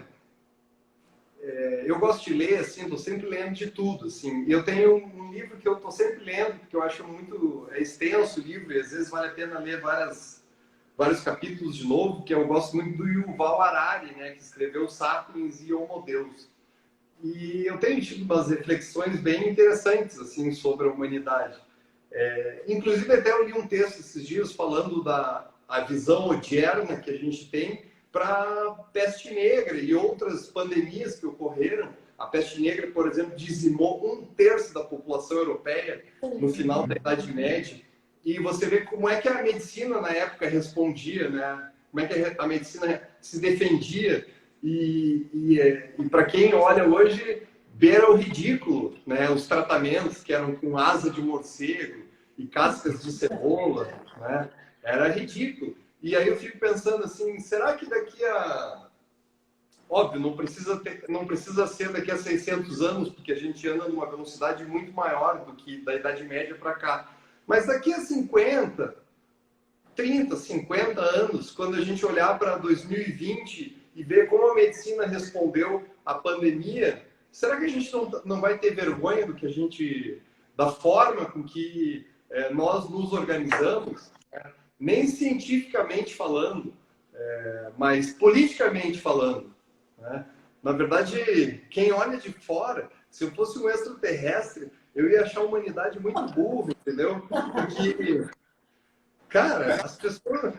eu gosto de ler, assim, estou sempre lendo de tudo, assim. Eu tenho um livro que eu estou sempre lendo, porque eu acho muito extenso o livro, e às vezes vale a pena ler vários capítulos de novo, que eu gosto muito do Yuval Harari, né, que escreveu Sapiens e Homo Deus. E eu tenho tido umas reflexões bem interessantes, assim, sobre a humanidade. Inclusive, até eu li um texto esses dias falando a visão odierna que a gente tem para peste negra e outras pandemias que ocorreram. A peste negra, por exemplo, dizimou 1/3 da população europeia no final da Idade Média. E você vê como é que a medicina na época respondia, né? Como é que a medicina se defendia. E para quem olha hoje, beira o ridículo, né? Os tratamentos que eram com asa de morcego e cascas de cebola, né? Era ridículo. E aí eu fico pensando assim, será que daqui a... Óbvio, não precisa ser daqui a 600 anos, porque a gente anda numa velocidade muito maior do que da Idade Média para cá. Mas daqui a 50, 30, 50 anos, quando a gente olhar para 2020 e ver como a medicina respondeu à pandemia, será que a gente não vai ter vergonha do que a gente... da forma com que nós nos organizamos, né? Nem cientificamente falando, mas politicamente falando, né? Na verdade, quem olha de fora, se eu fosse um extraterrestre, eu ia achar a humanidade muito burra, entendeu? Porque, cara, as pessoas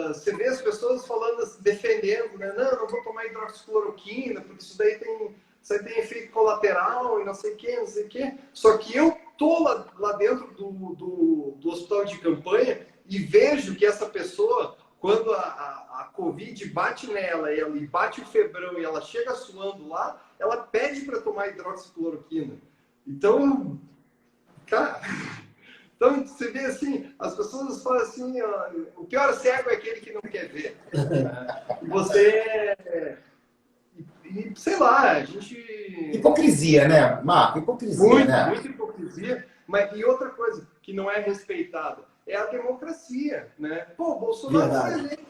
você vê as pessoas falando, defendendo, né? Não vou tomar hidroxicloroquina, porque isso aí tem efeito colateral e não sei o que, não sei o que. Só que eu tô lá dentro do hospital de campanha e vejo que essa pessoa, quando a Covid bate nela e bate o febrão e ela chega suando lá, ela pede para tomar hidroxicloroquina. Então, cara... Então, você vê assim, as pessoas falam assim, ó, o pior cego é aquele que não quer ver. Você... E, sei lá, a gente... Hipocrisia, né, Marco? Hipocrisia, né? Muita hipocrisia. E outra coisa que não é respeitada é a democracia, né? Pô, o Bolsonaro foi eleito.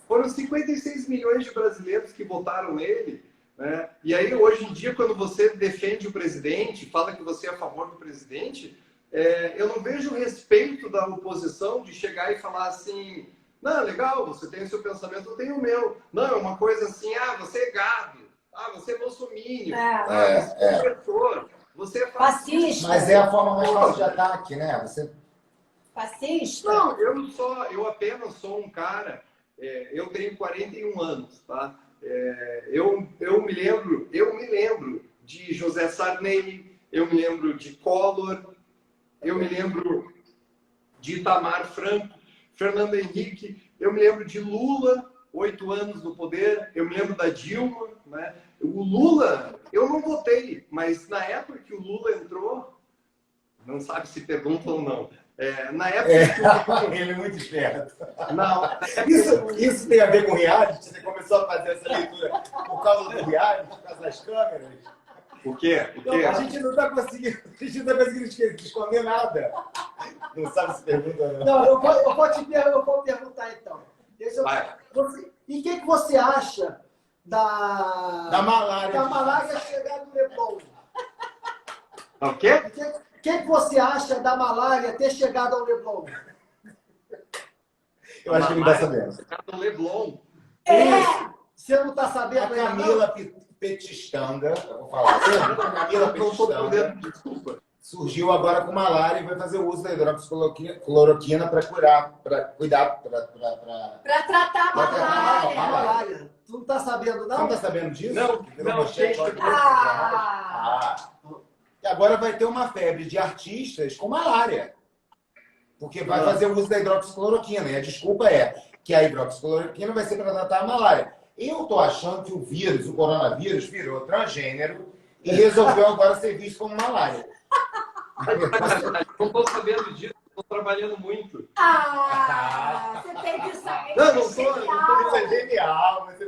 Foram 56 milhões de brasileiros que votaram nele, né? E aí, hoje em dia, quando você defende o presidente, fala que você é a favor do presidente... eu não vejo respeito da oposição de chegar e falar assim, não, legal, você tem o seu pensamento, eu tenho o meu. Não, é uma coisa assim, você é gado, você é bolsominion, você é opressor, você é fascista. Mas é a forma mais fácil de ataque, né? Você... Fascista? Não, eu apenas sou um cara, eu tenho 41 anos, tá? Eu me lembro de José Sarney, eu me lembro de Collor, eu me lembro de Itamar Franco, Fernando Henrique, eu me lembro de Lula, 8 anos no poder, eu me lembro da Dilma, né? O Lula, eu não votei, mas na época que o Lula entrou, não sabe se pergunta ou não, na época que Ele é muito esperto. não, Isso tem a ver com reality? Você começou a fazer essa leitura por causa do reality, por causa das câmeras? O quê? A gente não está conseguindo esconder nada. Não sabe se pergunta ou não. Não, eu vou perguntar então. E o que você acha da malária? Da malária chegar no Leblon? O quê? O que você acha da malária ter chegado ao Leblon? Eu acho que ele não está sabendo. No Leblon. Você não está sabendo? A Camila Petistanga, eu vou falar assim, a Camila Petistanga surgiu agora com malária e vai fazer o uso da hidroxicloroquina para cuidar, para tratar a malária. Tu não está sabendo, não? Não está sabendo disso? Não, gente. E agora vai ter uma febre de artistas com malária. Porque vai fazer o uso da hidroxicloroquina. E a desculpa é que a hidroxicloroquina vai ser para tratar a malária. Eu tô achando que o coronavírus, virou transgênero e resolveu agora ser visto como malária. Não estou sabendo disso, estou trabalhando muito. Você tem que saber. Não estou. Isso é genial, mas você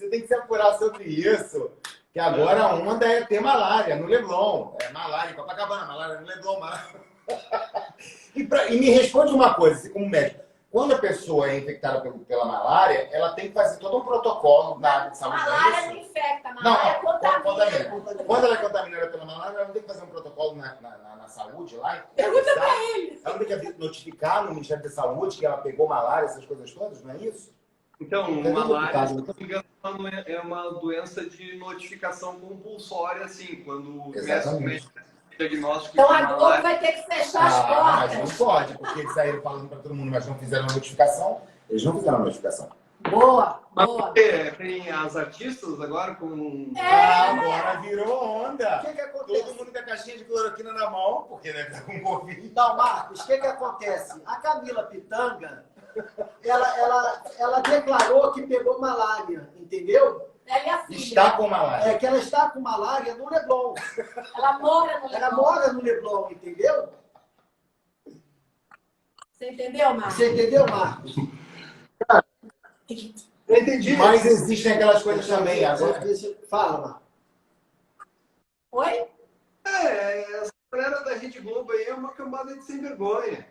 tem que se apurar sobre isso. Que agora a onda é ter malária no Leblon. É malária em Copacabana, malária no Leblon. Malária... E me responde uma coisa, assim, como médico. Quando a pessoa é infectada pela malária, ela tem que fazer todo um protocolo na área de saúde. Malária não infecta, malária contamina. Quando ela é contaminada pela malária, ela não tem que fazer um protocolo na saúde lá? Pergunta pra ele. Ela não tem que notificar no Ministério da Saúde que ela pegou malária, essas coisas todas, não é isso? Então, malária, se não me engano, é uma doença de notificação compulsória, assim, quando o médico diagnóstico então de a Globo malária... vai ter que fechar as portas. Mas não pode, porque eles saíram falando para todo mundo, mas não fizeram a notificação. Eles não fizeram a notificação. Boa, Mas boa. tem as artistas agora com... Agora virou onda. O que acontece? Todo mundo com a caixinha de cloroquina na mão, porque deve estar com Covid. Então, Marcos, o que acontece? A Camila Pitanga, ela declarou que pegou malária, entendeu? Ela é a filha. Está com malária. É que ela está com malária no Leblon. Ela mora no Ela Leblon. mora no Leblon, entendeu? Você entendeu, Marcos? Você entendeu, Marcos? Eu entendi. Mas existem aquelas coisas também. Agora, Fala, Marcos. Oi? Essa galera da Rede Globo aí é uma cambada de sem vergonha.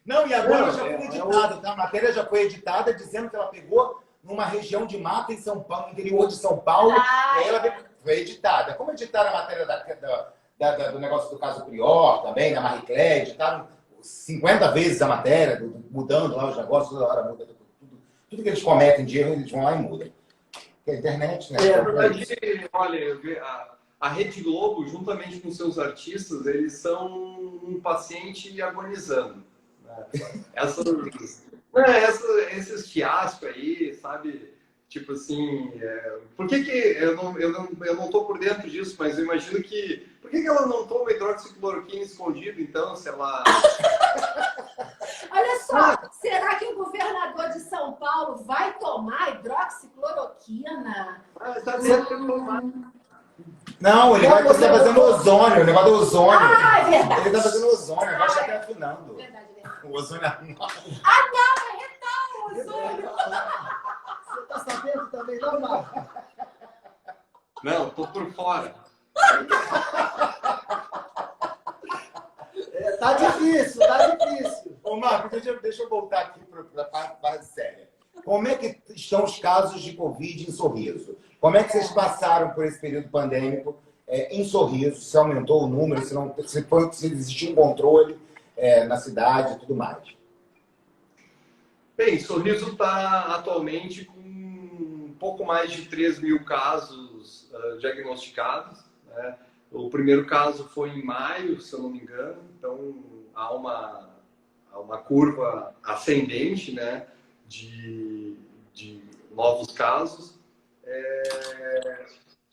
não, e agora Não, já foi editada, tá? A matéria já foi editada dizendo que ela pegou numa região de mata em São Paulo, no interior de São Paulo. E aí ela foi editada. Como editaram a matéria do negócio do caso Prior também, da Marie Claire, editaram 50 vezes a matéria, mudando lá os negócios, toda hora muda tudo que eles cometem de erro, eles vão lá e mudam. Porque a internet, né? Na verdade, olha, a Rede Globo, juntamente com seus artistas, eles são um paciente agonizando. Né? Esses fiascos aí, sabe? Tipo assim, por que eu não tô por dentro disso, mas eu imagino que... Por que ela não toma hidroxicloroquina escondido, então, se ela... Olha só, será que o governador de São Paulo vai tomar hidroxicloroquina? Tá dentro de tomar. Não, ele vai estar fazendo ozônio, o negócio do ozônio. Ah, é verdade. Ele está fazendo ozônio, agora já está afinando. Verdade, verdade. O ozônio Ah, não, é retal, ozônio. Você está sabendo também, não, Marcos? Não, tô por fora. Tá difícil, tá difícil. Ô, Marcos, deixa eu voltar aqui para a parte séria. Como é que estão os casos de Covid em Sorriso? Como é que vocês passaram por esse período pandêmico em Sorriso? Se aumentou o número, se existiu um controle na cidade e tudo mais? Bem, Sorriso está atualmente com um pouco mais de 3 mil casos diagnosticados. Né? O primeiro caso foi em maio, se eu não me engano, então há uma curva ascendente, né, de novos casos.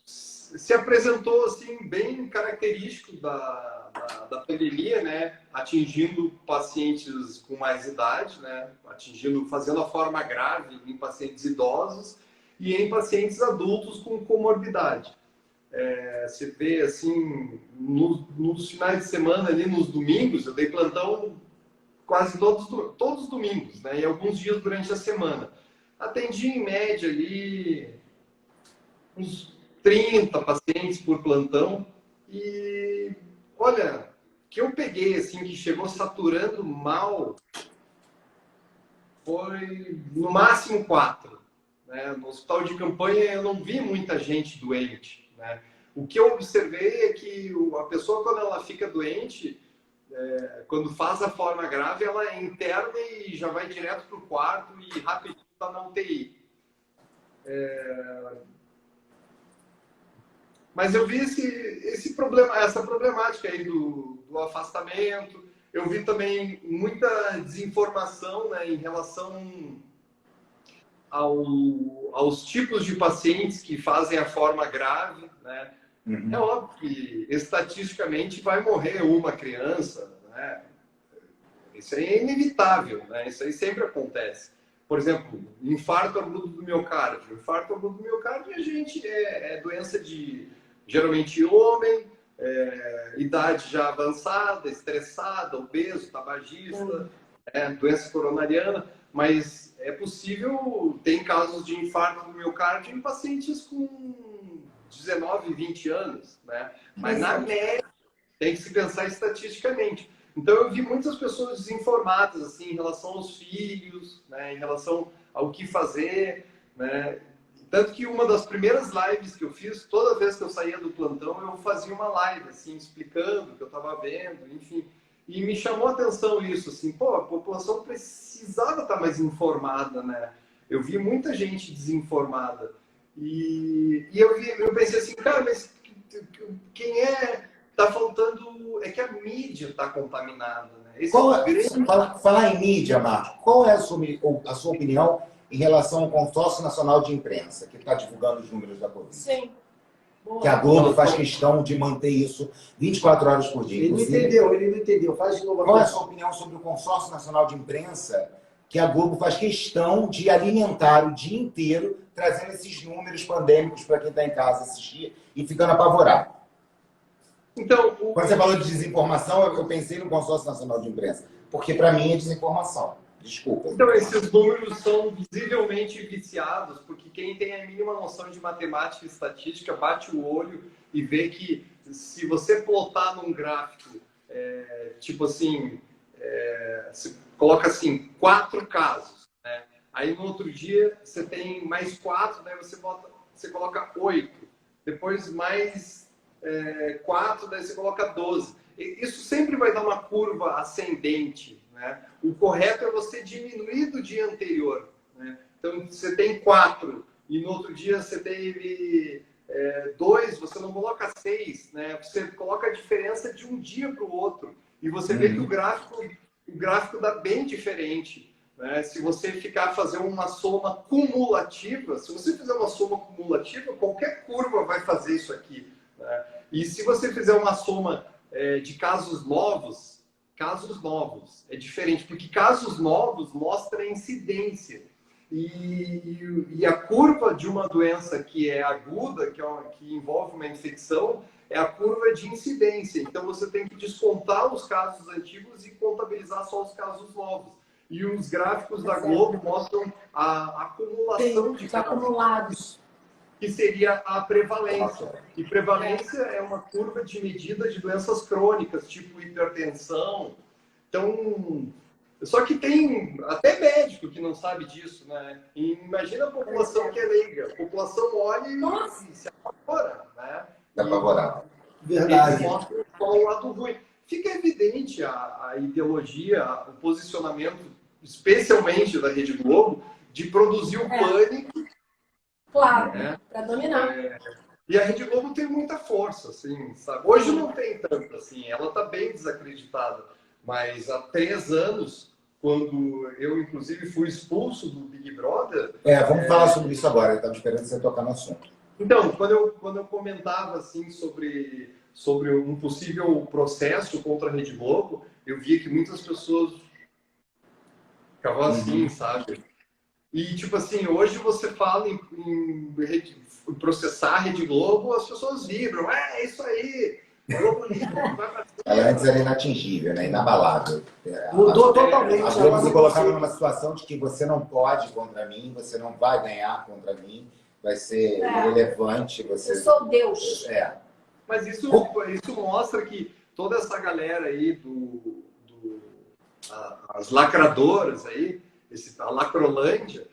Se apresentou assim, bem característico da pandemia, né, atingindo pacientes com mais idade, né, fazendo a forma grave em pacientes idosos e em pacientes adultos com comorbidade. Você vê assim, nos finais de semana, ali nos domingos, eu dei plantão quase todos os domingos, né? E alguns dias durante a semana. Atendi em média ali uns 30 pacientes por plantão e olha, que eu peguei assim, que chegou saturando mal, foi no máximo 4. Né? No hospital de campanha eu não vi muita gente doente. Né? O que eu observei é que a pessoa, quando ela fica doente, quando faz a forma grave, ela interna e já vai direto para o quarto e rapidinho está na UTI. Mas eu vi esse problema, essa problemática aí do afastamento. Eu vi também muita desinformação, né, em relação aos tipos de pacientes que fazem a forma grave, né? Uhum. É óbvio que estatisticamente vai morrer uma criança, né? Isso aí é inevitável, né? Isso aí sempre acontece. Por exemplo, infarto agudo do miocárdio. Infarto agudo do miocárdio, a gente é doença de geralmente homem, idade já avançada, estressada, obeso, tabagista, doença coronariana. mas é possível, tem casos de infarto do miocárdio em pacientes com 19, 20 anos, né? Mas na média tem que se pensar estatisticamente. Então eu vi muitas pessoas desinformadas assim em relação aos filhos, né? Em relação ao que fazer, né? Tanto que uma das primeiras lives que eu fiz, toda vez que eu saía do plantão, eu fazia uma live assim explicando o que eu estava vendo, enfim. E me chamou a atenção isso, assim, pô, a população precisava estar mais informada, né? Eu vi muita gente desinformada. E eu pensei assim, cara, mas quem é... Tá faltando... É que a mídia está contaminada, né? Esse Falar em mídia, Marco, qual é a sua opinião em relação ao Consórcio Nacional de Imprensa, que está divulgando os números da Covid? Sim. Que a Globo faz questão de manter isso 24 horas por dia. Ele não entendeu. Faz de novo. Qual é a sua opinião sobre o Consórcio Nacional de Imprensa, que a Globo faz questão de alimentar o dia inteiro, trazendo esses números pandêmicos para quem está em casa assistir e ficando apavorado? Então, quando você falou de desinformação, eu pensei no Consórcio Nacional de Imprensa, porque para mim é desinformação. Desculpa. Então, esses números são visivelmente viciados, porque quem tem a mínima noção de matemática e estatística bate o olho e vê que se você plotar num gráfico, tipo assim, você coloca assim, 4 casos, né? Aí no outro dia você tem mais 4, né? Você coloca 8, depois mais 4, daí você coloca 12. Isso sempre vai dar uma curva ascendente, né? O correto é você diminuir do dia anterior, né? Então, você tem 4 e no outro dia você teve 2, você não coloca 6, né? Você coloca a diferença de um dia para o outro e você vê que o gráfico dá bem diferente, né? Se você fazer uma soma cumulativa, se você fizer uma soma cumulativa, qualquer curva vai fazer isso aqui, né? E se você fizer uma soma de casos novos é diferente, porque casos novos mostram incidência. E a curva de uma doença que é aguda, que envolve uma infecção, é a curva de incidência. Então, você tem que descontar os casos antigos e contabilizar só os casos novos. E os gráficos da Globo mostram a acumulação de casos acumulados, que seria a prevalência. E prevalência é uma curva de medida de doenças crônicas, tipo hipertensão. Então, só que tem até médico que não sabe disso, né? E imagina a população que é leiga. A população olha e se apavora, né? Está apavorado. Verdade. Eles mostram só o lado ruim. Fica evidente a ideologia, o posicionamento, especialmente da Rede Globo, de produzir o pânico. Claro, Né? para dominar. E a Rede Globo tem muita força, assim, sabe? Hoje não tem tanto, assim, ela está bem desacreditada. Mas há 3 anos, quando eu, inclusive, fui expulso do Big Brother... Vamos falar sobre isso agora, eu estava esperando você tocar no assunto. Então, quando eu comentava, assim, sobre um possível processo contra a Rede Globo, eu via que muitas pessoas ficavam assim, sabe? E, tipo assim, hoje você fala em processar a Rede Globo, as pessoas vibram. É isso aí! Globo livre, vai pra cima. Ela antes era inatingível, né? Inabalável. Mudou totalmente. A Globo se colocava numa situação de que você não pode contra mim, você não vai ganhar contra mim, vai ser irrelevante. Eu sou Deus. Mas isso mostra que toda essa galera aí, as lacradoras aí, a Lacrolândia,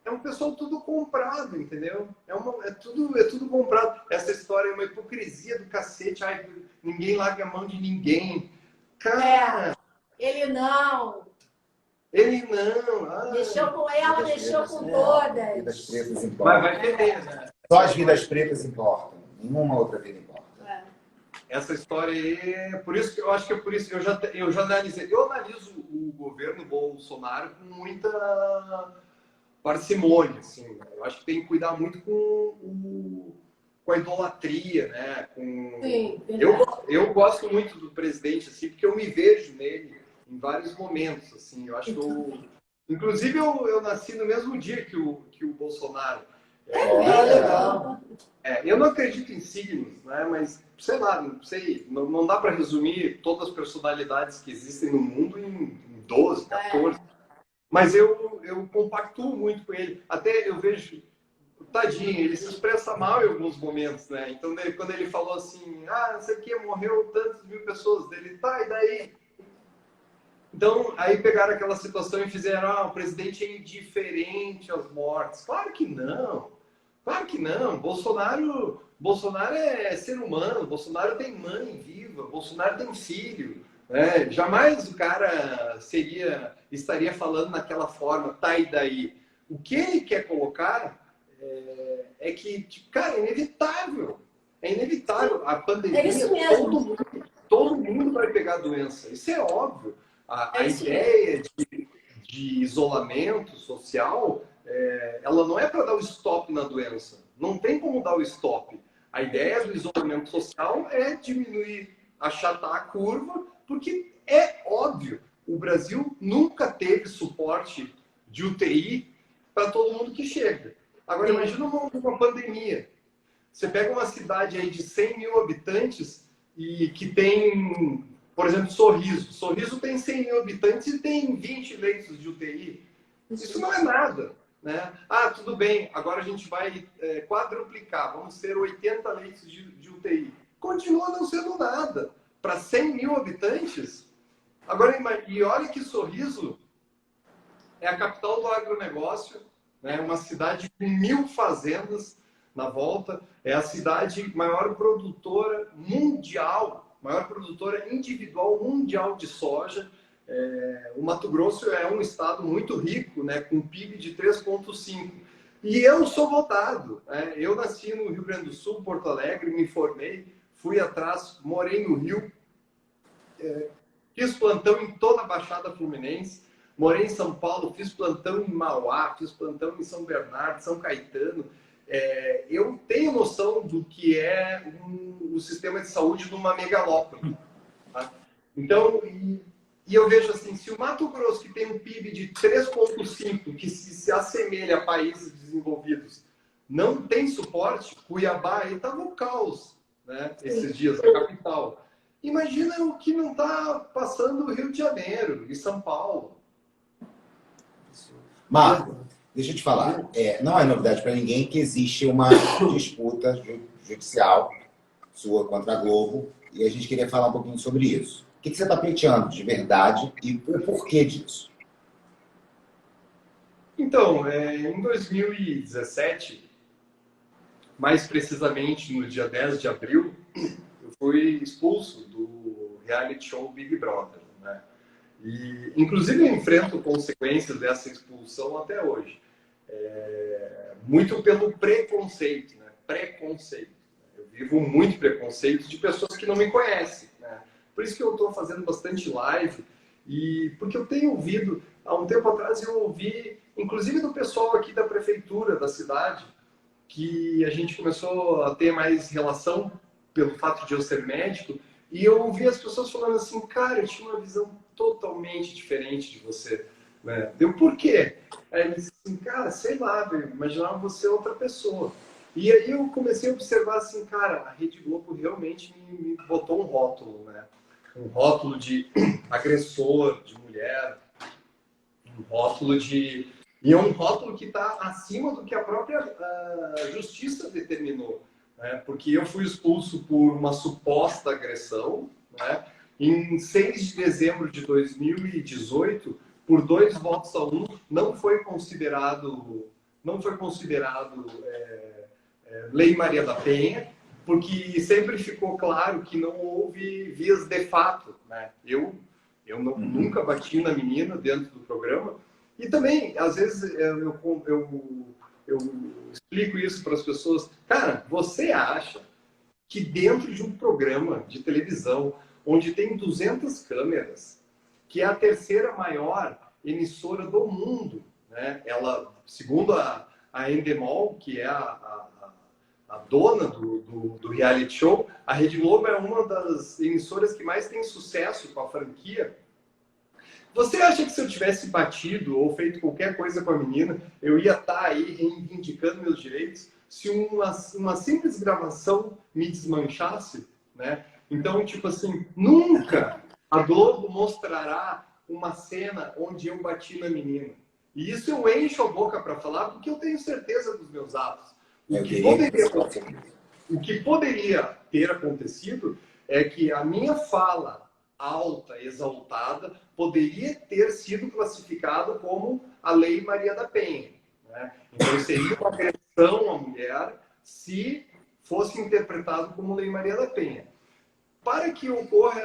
é um pessoal tudo comprado, entendeu? É tudo comprado. Essa história é uma hipocrisia do cacete. Ai, ninguém larga a mão de ninguém. Cara, ele não. Ah, mexeu com ela, mexeu com todas. Vidas pretas importam. vai perder, né? Só as vidas pretas importam. Nenhuma outra vida importa. Essa história aí, por isso que eu acho que eu já analisei. Eu analiso o governo Bolsonaro com muita parcimônia, assim. Eu acho que tem que cuidar muito com a idolatria, né? Sim, eu gosto muito do presidente, assim, porque eu me vejo nele em vários momentos, assim. Eu acho que inclusive eu nasci no mesmo dia que o Bolsonaro. Legal. Eu não acredito em signos, né? Mas sei lá, não dá para resumir todas as personalidades que existem no mundo em 12, 14. Mas eu compactuo muito com ele. Até eu vejo, tadinho, ele se expressa mal em alguns momentos, né? Então, quando ele falou assim, não sei o que, morreu tantas mil pessoas, dele, tá, e daí? Então, aí pegaram aquela situação e fizeram, o presidente é indiferente às mortes. Claro que não. Claro que não. Bolsonaro é ser humano, Bolsonaro tem mãe viva, Bolsonaro tem filho. Né? Jamais o cara estaria falando naquela forma, tá, e daí? O que ele quer colocar é que, cara, é inevitável. É inevitável. A pandemia, é isso mesmo. Todo mundo vai pegar a doença. Isso é óbvio. A ideia de isolamento social, ela não é para dar o stop na doença. Não tem como dar o stop. A ideia do isolamento social é diminuir, achatar a curva, porque é óbvio, o Brasil nunca teve suporte de UTI para todo mundo que chega. Agora, imagina uma pandemia. Você pega uma cidade aí de 100 mil habitantes e que tem, por exemplo, Sorriso. Sorriso tem 100 mil habitantes e tem 20 leitos de UTI. Isso não é nada. Né? Tudo bem, agora a gente vai quadruplicar, vamos ter 80 leitos de UTI. Continua não sendo nada. Para 100 mil habitantes, agora, e olha que Sorriso é a capital do agronegócio, né? Uma cidade com 1000 fazendas na volta, é a cidade maior produtora mundial, maior produtora individual mundial de soja. O Mato Grosso é um estado muito rico, né, com PIB de 3,5. E eu sou votado. Né? Eu nasci no Rio Grande do Sul, Porto Alegre, me formei, fui atrás, morei no Rio, fiz plantão em toda a Baixada Fluminense, morei em São Paulo, fiz plantão em Mauá, fiz plantão em São Bernardo, São Caetano. Eu tenho noção do que é o sistema de saúde numa megalópole. Tá? Então, e eu vejo assim, se o Mato Grosso, que tem um PIB de 3,5, que se assemelha a países desenvolvidos, não tem suporte, Cuiabá aí estava um caos, né? Esses dias, a capital. Imagina o que não está passando o Rio de Janeiro e São Paulo. Marco, deixa eu te falar. Não é novidade para ninguém que existe uma disputa judicial sua contra a Globo e a gente queria falar um pouquinho sobre isso. O que você está pleiteando de verdade e o porquê disso? Então, em 2017, mais precisamente no dia 10 de abril, eu fui expulso do reality show Big Brother. Né? E, inclusive, eu enfrento consequências dessa expulsão até hoje. Muito pelo preconceito. Né? Preconceito. Eu vivo muito preconceito de pessoas que não me conhecem. Né? Por isso que eu estou fazendo bastante live, porque eu tenho ouvido, há um tempo atrás eu ouvi, inclusive do pessoal aqui da prefeitura da cidade, que a gente começou a ter mais relação pelo fato de eu ser médico, e eu ouvi as pessoas falando assim, cara, eu tinha uma visão totalmente diferente de você. Né? Deu por quê? Aí eles disseram assim, cara, sei lá, eu imaginava você outra pessoa. E aí eu comecei a observar assim, cara, a Rede Globo realmente me botou um rótulo, né? Um rótulo de agressor, de mulher, um rótulo de... E é um rótulo que está acima do que a própria justiça determinou. Né? Porque eu fui expulso por uma suposta agressão, né? Em 6 de dezembro de 2018, por 2 votos a 1, não foi considerado Lei Maria da Penha, porque sempre ficou claro que não houve vias de fato. Né? Eu nunca bati na menina dentro do programa. E também, às vezes, eu explico isso para as pessoas. Cara, você acha que dentro de um programa de televisão, onde tem 200 câmeras, que é a 3ª maior emissora do mundo, né? Ela, segundo a Endemol, que é a dona do reality show, a Rede Globo é uma das emissoras que mais tem sucesso com a franquia. Você acha que se eu tivesse batido ou feito qualquer coisa com a menina, eu ia estar aí reivindicando meus direitos? Se uma simples gravação me desmanchasse, né? Então, tipo assim, nunca a Globo mostrará uma cena onde eu bati na menina. E isso eu encho a boca para falar porque eu tenho certeza dos meus atos. O que poderia ter acontecido é que a minha fala alta, exaltada, poderia ter sido classificado como a Lei Maria da Penha, né? Então seria uma agressão à mulher se fosse interpretado como Lei Maria da Penha. Para que ocorra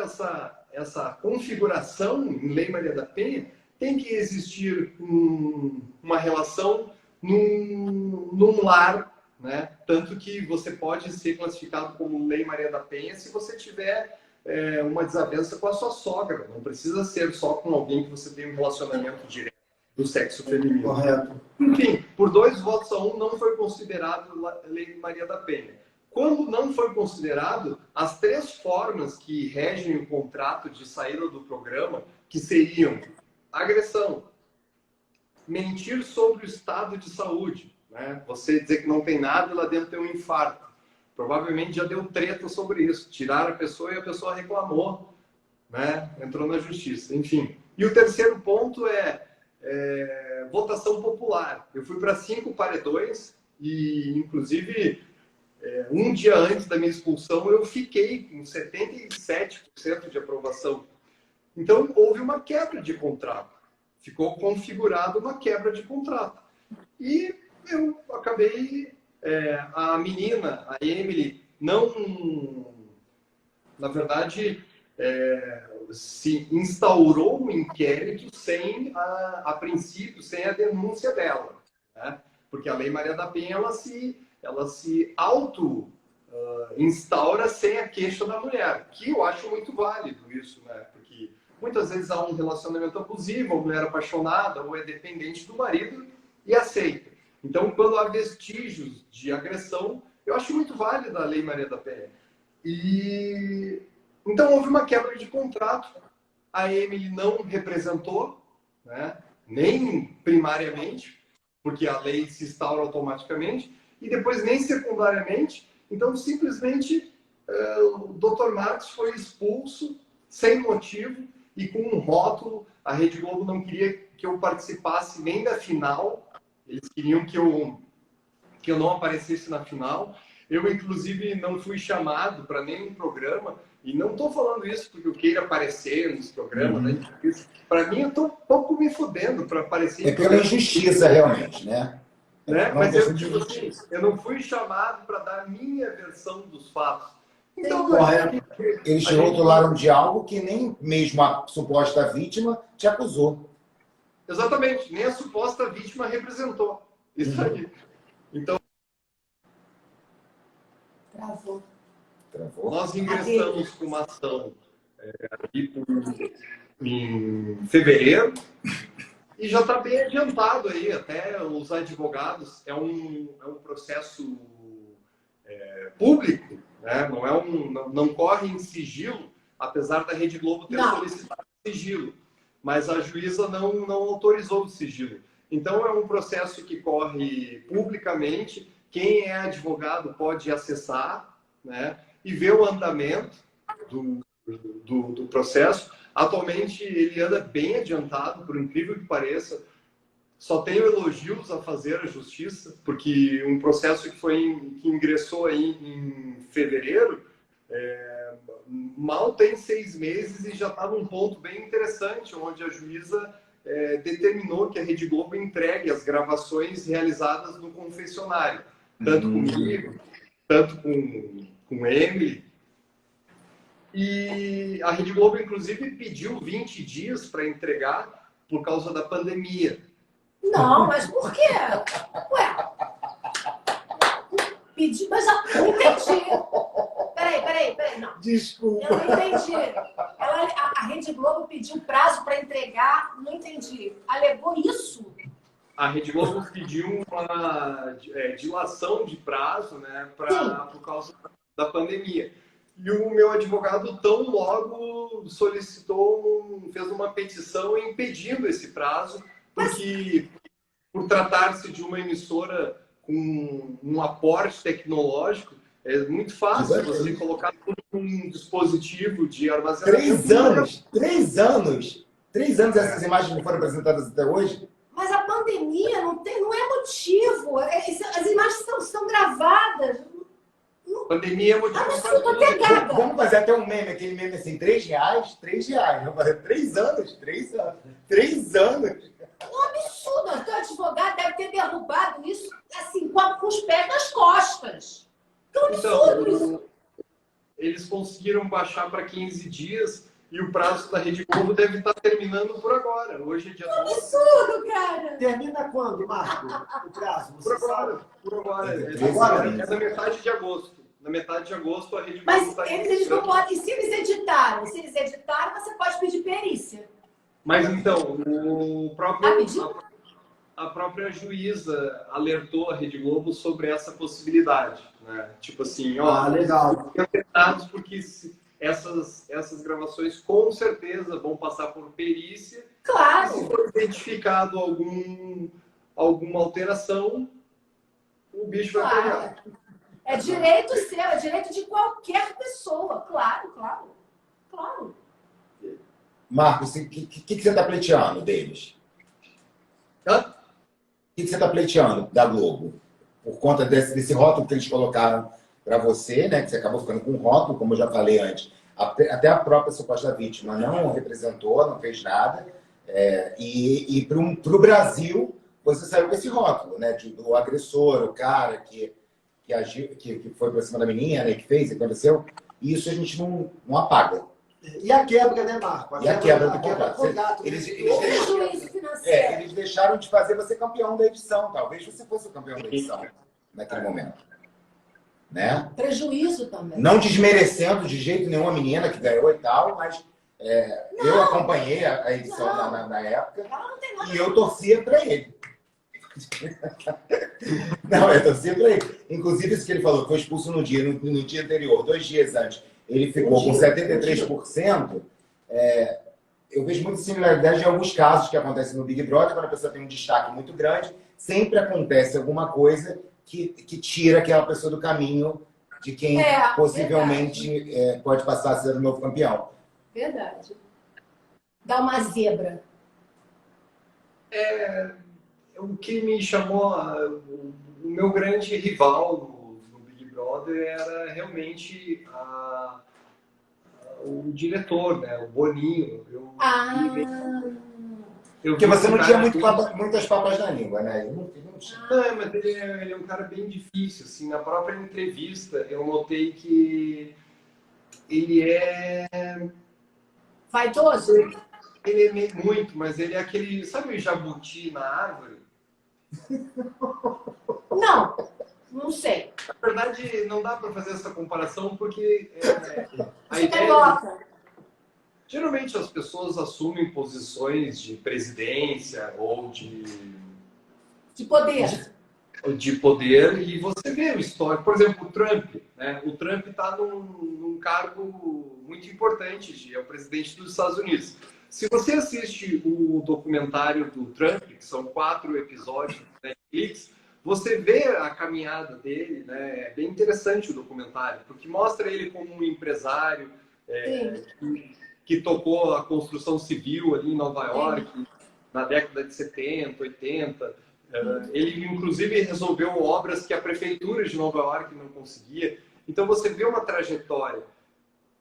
essa configuração em Lei Maria da Penha, tem que existir uma relação num lar, né? Tanto que você pode ser classificado como Lei Maria da Penha se você tiver uma desavença com a sua sogra. Não precisa ser só com alguém que você tem um relacionamento direto do sexo feminino. Correto. Enfim, por 2 votos a 1 não foi considerado Lei Maria da Penha. Quando não foi considerado, as 3 formas que regem o contrato de saída do programa, que seriam agressão, mentir sobre o estado de saúde, né? Você dizer que não tem nada e lá dentro tem um infarto. Provavelmente já deu treta sobre isso. Tiraram a pessoa e a pessoa reclamou, né? Entrou na justiça. Enfim. E o terceiro ponto é votação popular. Eu fui para 5 paredões e, inclusive, um dia antes da minha expulsão, eu fiquei com 77% de aprovação. Então, houve uma quebra de contrato. Ficou configurada uma quebra de contrato. E eu acabei... a menina, a Emily, não... Na verdade, se instaurou um inquérito sem, a princípio, sem a denúncia dela, né? Porque a Lei Maria da Penha, ela se instaura sem a queixa da mulher, que eu acho muito válido isso, né? Porque muitas vezes há um relacionamento abusivo, a mulher apaixonada ou é dependente do marido e aceita. Então, quando há vestígios de agressão, eu acho muito válida a Lei Maria da Penha. E então houve uma quebra de contrato. A Emily não representou, né? Nem primariamente, porque a lei se instaura automaticamente, e depois nem secundariamente. Então, simplesmente, o Dr. Marcos foi expulso sem motivo e com um rótulo. A Rede Globo não queria que eu participasse nem da final. Eles queriam que eu não aparecesse na final. Eu, inclusive, não fui chamado para nenhum programa. E não estou falando isso porque eu queira aparecer nos programas. Né? Para mim, eu estou um pouco me fudendo para aparecer. É pela injustiça, realmente, né? Mas eu não fui chamado para dar a minha versão dos fatos. Então, eles te rotularam de algo que nem mesmo a suposta vítima te acusou. Exatamente, nem a suposta vítima representou. Isso aí. Então, Travou. Nós ingressamos com uma ação em fevereiro e já está bem adiantado aí, até os advogados, é um processo público, né? Não corre em sigilo, apesar da Rede Globo ter solicitado sigilo, mas a juíza não autorizou o sigilo. Então é um processo que corre publicamente, quem é advogado pode acessar, né? E ver o andamento do processo. Atualmente ele anda bem adiantado, por incrível que pareça. Só tenho elogios a fazer à justiça, porque um processo que ingressou aí em fevereiro, mal tem 6 meses e já está num ponto bem interessante, onde a juíza determinou que a Rede Globo entregue as gravações realizadas no confessionário, tanto comigo, tanto com Emily. E a Rede Globo, inclusive, pediu 20 dias para entregar por causa da pandemia. Não, mas por quê? Ué, pedi, mas eu não entendi. Peraí, não. Desculpa. Eu não entendi. A Rede Globo pediu prazo para entregar, não entendi. Alegou isso? A Rede Globo pediu uma dilação de prazo, né, por causa da pandemia. E o meu advogado tão logo fez uma petição impedindo esse prazo, porque por tratar-se de uma emissora com um aporte tecnológico, é muito fácil você colocar um dispositivo de armazenamento. 3 anos! 3 anos essas imagens não foram apresentadas até hoje? Mas a pandemia não é motivo. As imagens são gravadas. Pandemia é motivo Eu tô até gaga. Vamos fazer até um meme, aquele meme assim, R$3, R$3. Vamos fazer 3 anos, 3 anos, 3 anos. Um absurdo. O teu advogado deve ter derrubado isso assim, com os pés nas costas. Que absurdo isso. Eles conseguiram baixar para 15 dias e o prazo da Rede Globo deve estar terminando por agora. Hoje é dia 12. Absurdo, cara. Termina quando, Marco? O prazo? Por Você agora. sabe? Por agora. Agora? É na metade de agosto. Na metade de agosto a Rede Globo Mas está eles não podem. E se eles editaram? Se eles editaram, você pode pedir perícia. Mas então, a própria juíza alertou a Rede Globo sobre essa possibilidade, né? Tipo assim, ó, Legal. porque essas gravações com certeza vão passar por perícia. Claro. Se for identificado alguma alteração, o bicho vai pegar. É direito seu, é direito de qualquer pessoa. Claro, claro. Claro. Marcos, o que você está pleiteando deles? Hã? O que você está pleiteando da Globo? Por conta desse rótulo que eles colocaram para você, né? Que você acabou ficando com um rótulo, como eu já falei antes. Até a própria suposta vítima não representou, não fez nada. E para o Brasil, você saiu com esse rótulo, né? O agressor, o cara que agiu, que foi para cima da menina, né? Que fez, aconteceu. E isso a gente não apaga. E a quebra, né, Marco? E a quebra do quebra contrato. Eles Prejuízo financeiro. Eles deixaram de fazer você campeão da edição. Talvez você fosse o campeão da edição naquele momento. Né? Prejuízo também. Não desmerecendo de jeito nenhum a menina que ganhou e tal, mas eu acompanhei a edição na época e eu torcia para ele. Não, eu torcia para ele. Inclusive, isso que ele falou, que foi expulso no dia anterior, 2 dias antes, ele ficou com 73%. Eu vejo muita similaridade em alguns casos que acontecem no Big Brother, quando a pessoa tem um destaque muito grande, sempre acontece alguma coisa que tira aquela pessoa do caminho de quem possivelmente pode passar a ser o novo campeão. Verdade. Dá uma zebra. O que me chamou, o meu grande rival no Big Brother era realmente o diretor, né? O Boninho. Porque você não tinha muitas papas na língua, né? Eu não tinha. Não, mas ele é um cara bem difícil. Assim, na própria entrevista, eu notei que ele é... Vaidoso? Ele é muito, mas ele é aquele... Sabe o jabuti na árvore? Não sei. Na verdade, não dá para fazer essa comparação porque a Você ideia... Geralmente as pessoas assumem posições de presidência ou de poder. De poder e você vê o histórico. Por exemplo, o Trump. Né? O Trump está num cargo muito importante, é o presidente dos Estados Unidos. Se você assiste o documentário do Trump, que são 4 episódios da Netflix, você vê a caminhada dele, né? É bem interessante o documentário, porque mostra ele como um empresário que tocou a construção civil ali em Nova York, na década de 70, 80. Ele, inclusive, resolveu obras que a prefeitura de Nova York não conseguia. Então, você vê uma trajetória.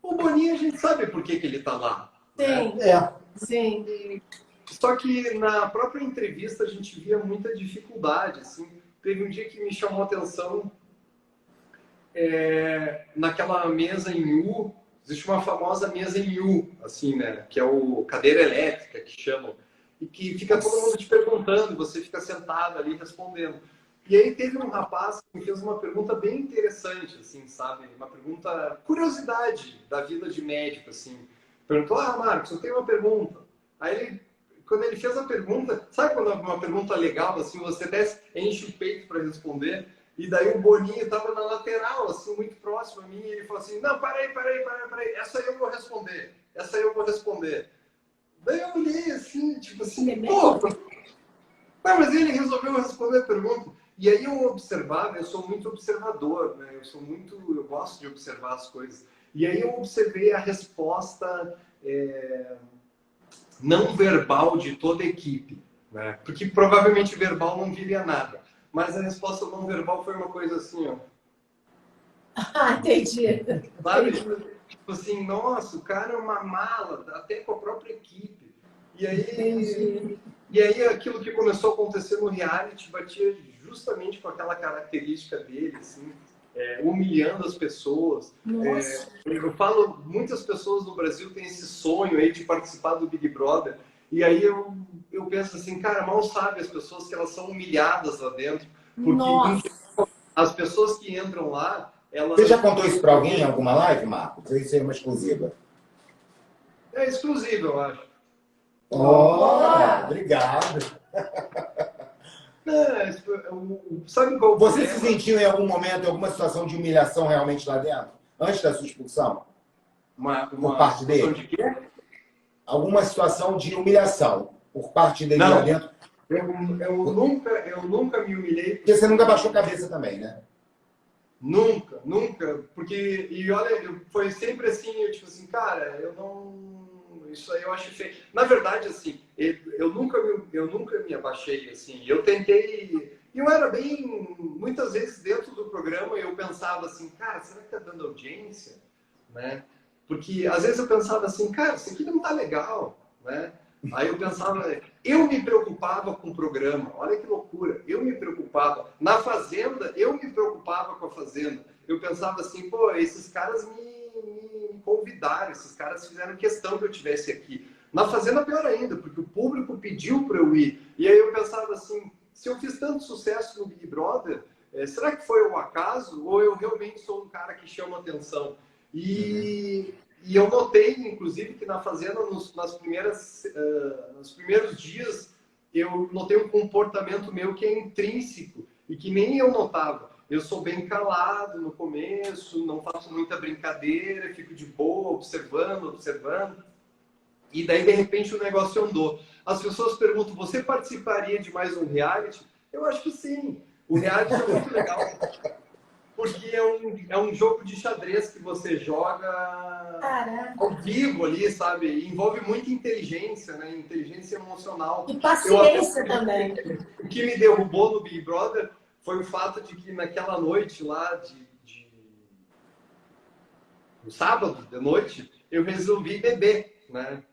O Boninho, a gente sabe por que ele está lá. Sim. Né? Sim. Só que na própria entrevista a gente via muita dificuldade. Assim. Teve um dia que me chamou a atenção naquela mesa em U. Existe uma famosa mesa em U, assim, né? Que é o cadeira elétrica, que chamam. E que fica todo mundo te perguntando, você fica sentado ali respondendo. E aí teve um rapaz que me fez uma pergunta bem interessante, assim, sabe? Uma pergunta, curiosidade da vida de médico, assim. Perguntou, Marcos, eu tenho uma pergunta. Aí, quando ele fez a pergunta, sabe quando é uma pergunta legal, assim, você desce, enche o peito para responder, e daí o Boninho estava na lateral, assim, muito próximo a mim, e ele falou assim, não, peraí, essa aí eu vou responder. Daí eu olhei assim, tipo assim, pô, mas ele resolveu responder a pergunta. E aí eu observava, eu sou muito observador, né? Eu gosto de observar as coisas. E aí eu observei a resposta não verbal de toda a equipe, né? Porque provavelmente verbal não viria nada. Mas a resposta não verbal foi uma coisa assim, ó. Ah, entendi. Sabe? Entendi. Tipo assim, nossa, o cara é uma mala, até com a própria equipe. Entendi. E aí aquilo que começou a acontecer no reality batia justamente com aquela característica dele, assim, humilhando as pessoas. Nossa. Eu falo, muitas pessoas no Brasil têm esse sonho aí de participar do Big Brother, e aí eu penso assim, cara, mal sabe as pessoas que elas são humilhadas lá dentro, porque Nossa. as pessoas que entram lá, elas... Você já contou isso para alguém em alguma live, Marcos? Isso é uma exclusiva. É exclusivo, eu acho. Oh, obrigado. Sabe qual Você problema? se sentiu em algum momento, em alguma situação de humilhação realmente lá dentro? Antes da sua expulsão? Por parte dele? De quê? Alguma situação de humilhação por parte dele Não. lá dentro? Eu nunca me humilhei. Porque você nunca baixou a cabeça também, né? Nunca, nunca. Porque, e olha, foi sempre assim, eu tipo assim, cara, eu não... Isso aí eu acho feio. Na verdade, assim, eu nunca me abaixei, assim. Eu tentei... Eu era bem... Muitas vezes dentro do programa eu pensava assim, cara, será que tá dando audiência? Né? Porque às vezes eu pensava assim, cara, isso aqui não tá legal, né? Aí eu pensava, eu me preocupava com o programa, olha que loucura, eu me preocupava. Na Fazenda, eu me preocupava com a Fazenda. Eu pensava assim, pô, esses caras me convidaram, esses caras fizeram questão que eu estivesse aqui. Na Fazenda, pior ainda, porque o público pediu para eu ir. E aí eu pensava assim, se eu fiz tanto sucesso no Big Brother, será que foi um acaso ou eu realmente sou um cara que chama atenção? E eu notei, inclusive, que na Fazenda, nos primeiros dias, eu notei um comportamento meu que é intrínseco e que nem eu notava. Eu sou bem calado no começo, não faço muita brincadeira, fico de boa, observando. E daí, de repente, o negócio andou. As pessoas perguntam, você participaria de mais um reality? Eu acho que sim. O reality é muito legal. Porque é um jogo de xadrez que você joga ao vivo ali, sabe? E envolve muita inteligência, né? Inteligência emocional. E paciência também. O que me derrubou no Big Brother foi o fato de que naquela noite lá, no sábado de noite, eu resolvi beber, né?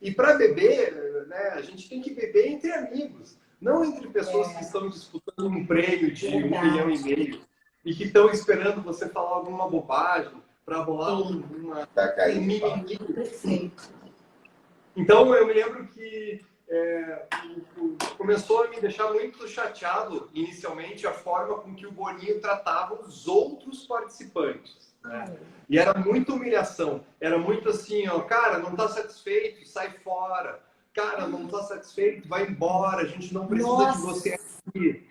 E para beber, né, a gente tem que beber entre amigos, não entre pessoas que estão disputando um prêmio de Verdade. 1,5 milhão. E que estão esperando você falar alguma bobagem para rolar um mimimi. Perfeito. Então, eu me lembro que começou a me deixar muito chateado, inicialmente, a forma com que o Boninho tratava os outros participantes. Né? E era muita humilhação. Era muito assim, ó, cara, não tá satisfeito, sai fora. Cara, não tá satisfeito, vai embora, a gente não precisa de você aqui.